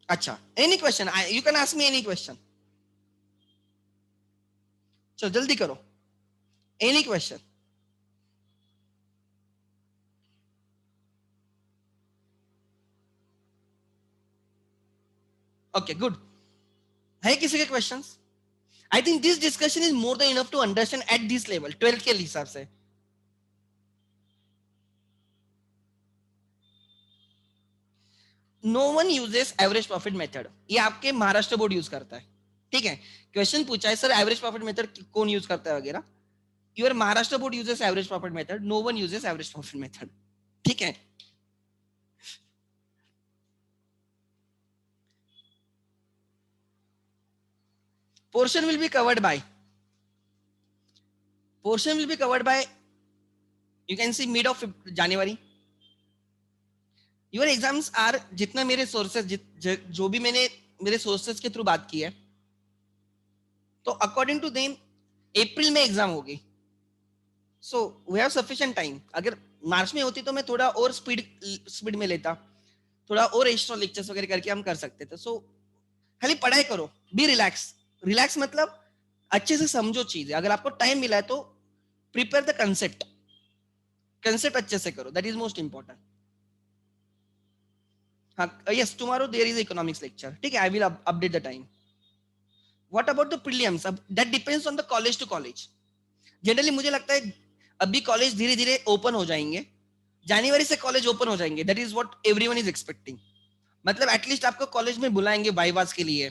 अच्छा, any question? You can ask me any question, चलो जल्दी करो, एनी क्वेश्चन। ओके गुड, है किसी के questions? I think this discussion is more than enough to understand at this level, 12th के हिसाब से। No one uses average profit method, ये आपके महाराष्ट्र बोर्ड यूज करता है, ठीक है? क्वेश्चन पूछा है सर एवरेज प्रॉफिट मेथड कौन यूज करता है वगैरह, your Maharashtra board uses average profit method, no one uses average profit method, ठीक है? portion will be covered by portion will be covered by you can see mid of January. your exams are, जितना मेरे सोर्सेज, जो भी मैंने मेरे सोर्सेज के थ्रू बात की है, तो अकॉर्डिंग टू देम अप्रैल में एग्जाम होगी। So we have sufficient time. अगर मार्च में होती तो मैं थोड़ा और स्पीड में लेता, थोड़ा और एक्स्ट्रा लेक्चर्स वगैरह करके हम कर सकते थे। सो खाली पढ़ाई करो, बी रिलैक्स। रिलैक्स मतलब अच्छे से समझो चीजें। अगर आपको टाइम मिला है तो प्रिपेयर द कंसेप्ट, कंसेप्ट अच्छे से करो, दैट इज मोस्ट इंपॉर्टेंट। हाँ, yes, tomorrow there is economics lecture, ठीक है? I will update the time. What about the prelims? अब that depends on the college to college. Generally मुझे लगता है अभी कॉलेज धीरे धीरे ओपन हो जाएंगे, जनवरी से कॉलेज ओपन हो जाएंगे, that is what everyone is expecting. मतलब एटलीस्ट आपको कॉलेज में बुलाएंगे वाइवास के लिए,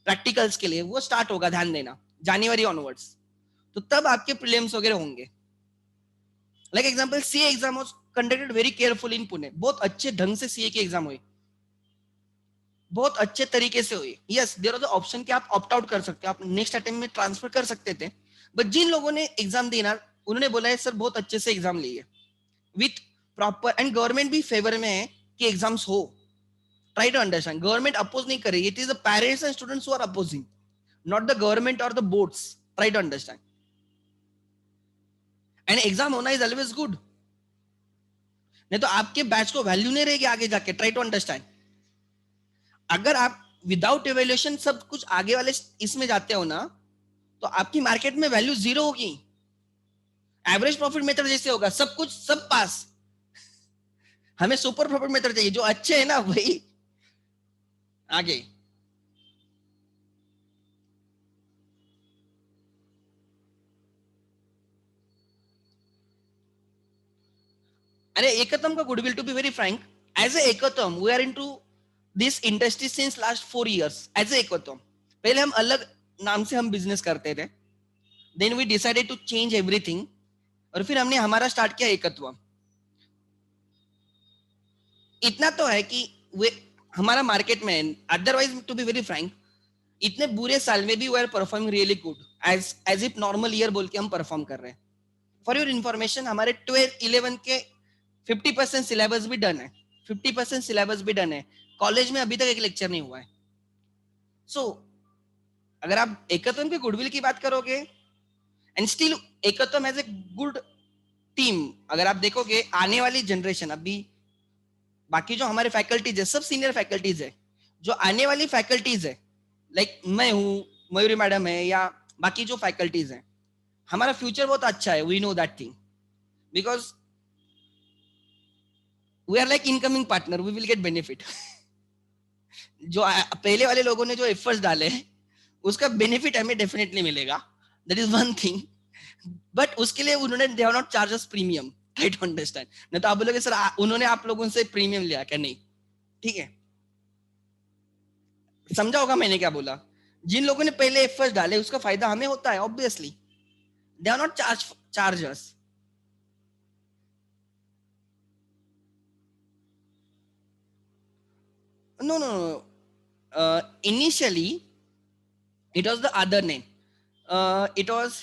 प्रैक्टिकल्स के लिए, वो स्टार्ट होगा, ध्यान देना, जनवरी ऑनवर्ड्स। तो तब आपके प्रीलिम्स वगैरह होंगे। Like example, CA exam was conducted very careful in Pune, बहुत अच्छे ढंग से सीए की एग्जाम हुई, बहुत अच्छे तरीके से हुई। Yes, there are the option कि आप ऑप्ट आउट कर सकते हो, आप नेक्स्ट अटेम्प्ट में ट्रांसफर कर सकते थे, बट जिन लोगों ने एग्जाम देना, उन्होंने बोला है सर बहुत अच्छे से एग्जाम लिए विथ प्रॉपर, एंड गवर्नमेंट भी फेवर में है कि एग्जाम्स हो। Try to understand, government oppose नहीं करे, it is the parents and students who are opposing, not the government और the boards. Try to understand, and exam होना इज ऑलवेज गुड, नहीं तो आपके बैच को वैल्यू नहीं रहेगी आगे जाके. Try to understand. अगर आप विदाउट एवेल्यूएशन सब कुछ आगे वाले इसमें जाते हो ना, तो आपकी मार्केट में वैल्यू जीरो होगी. एवरेज प्रॉफिट मेथड जैसे होगा, सब कुछ सब पास. हमें सुपर प्रॉफिट मेथड चाहिए, जो अच्छे है ना वही आगे. अरे एकतम का goodwill, to be very frank, as a Ekatvam we are into this industry since last 4 years. As a Ekatvam पहले हम अलग नाम से हम बिजनेस करते थे, then we decided to change everything, और फिर हमने हमारा स्टार्ट किया एकत्व. इतना तो है कि वे हमारा मार्केट में, otherwise to be very frank, इतने बुरे साल में भी we are performing really good, as as if normal year बोल के हम परफॉर्म कर रहे हैं. फॉर योर इन्फॉर्मेशन, हमारे 12-11 के 50% सिलेबस भी डन है. 50% सिलेबस भी डन है. कॉलेज में अभी तक एक लेक्चर नहीं हुआ है. सो अगर आप एकत्वम के गुडविल की बात करोगे, and still Ekatvam has a good team. अगर आप देखोगे आने वाली जनरेशन, अभी बाकी जो हमारे फैकल्टीज है सब सीनियर फैकल्टीज है, जो आने वाली फैकल्टीज है, लाइक मैं हूँ, मयूरी मैडम है, या बाकी जो फैकल्टीज है, हमारा फ्यूचर बहुत अच्छा है. We know that thing, because we are like incoming partner, we will get benefit. जो पहले वाले लोगों ने जो एफर्ट्स डाले उसका बेनिफिट हमें डेफिनेटली मिलेगा. That is one thing. But उसके लिए उन्होंने they have not charge us premium. Try to understand. नहीं तो आप बोलोगे सर उन्होंने आप लोगों से प्रीमियम लिया क्या? नहीं. ठीक है, समझा होगा मैंने क्या बोला. जिन लोगों ने पहले एफर्ट्स डाले उसका फायदा हमें होता है obviously. They are not charge us. No, no, no. Initially, it was the other name. It was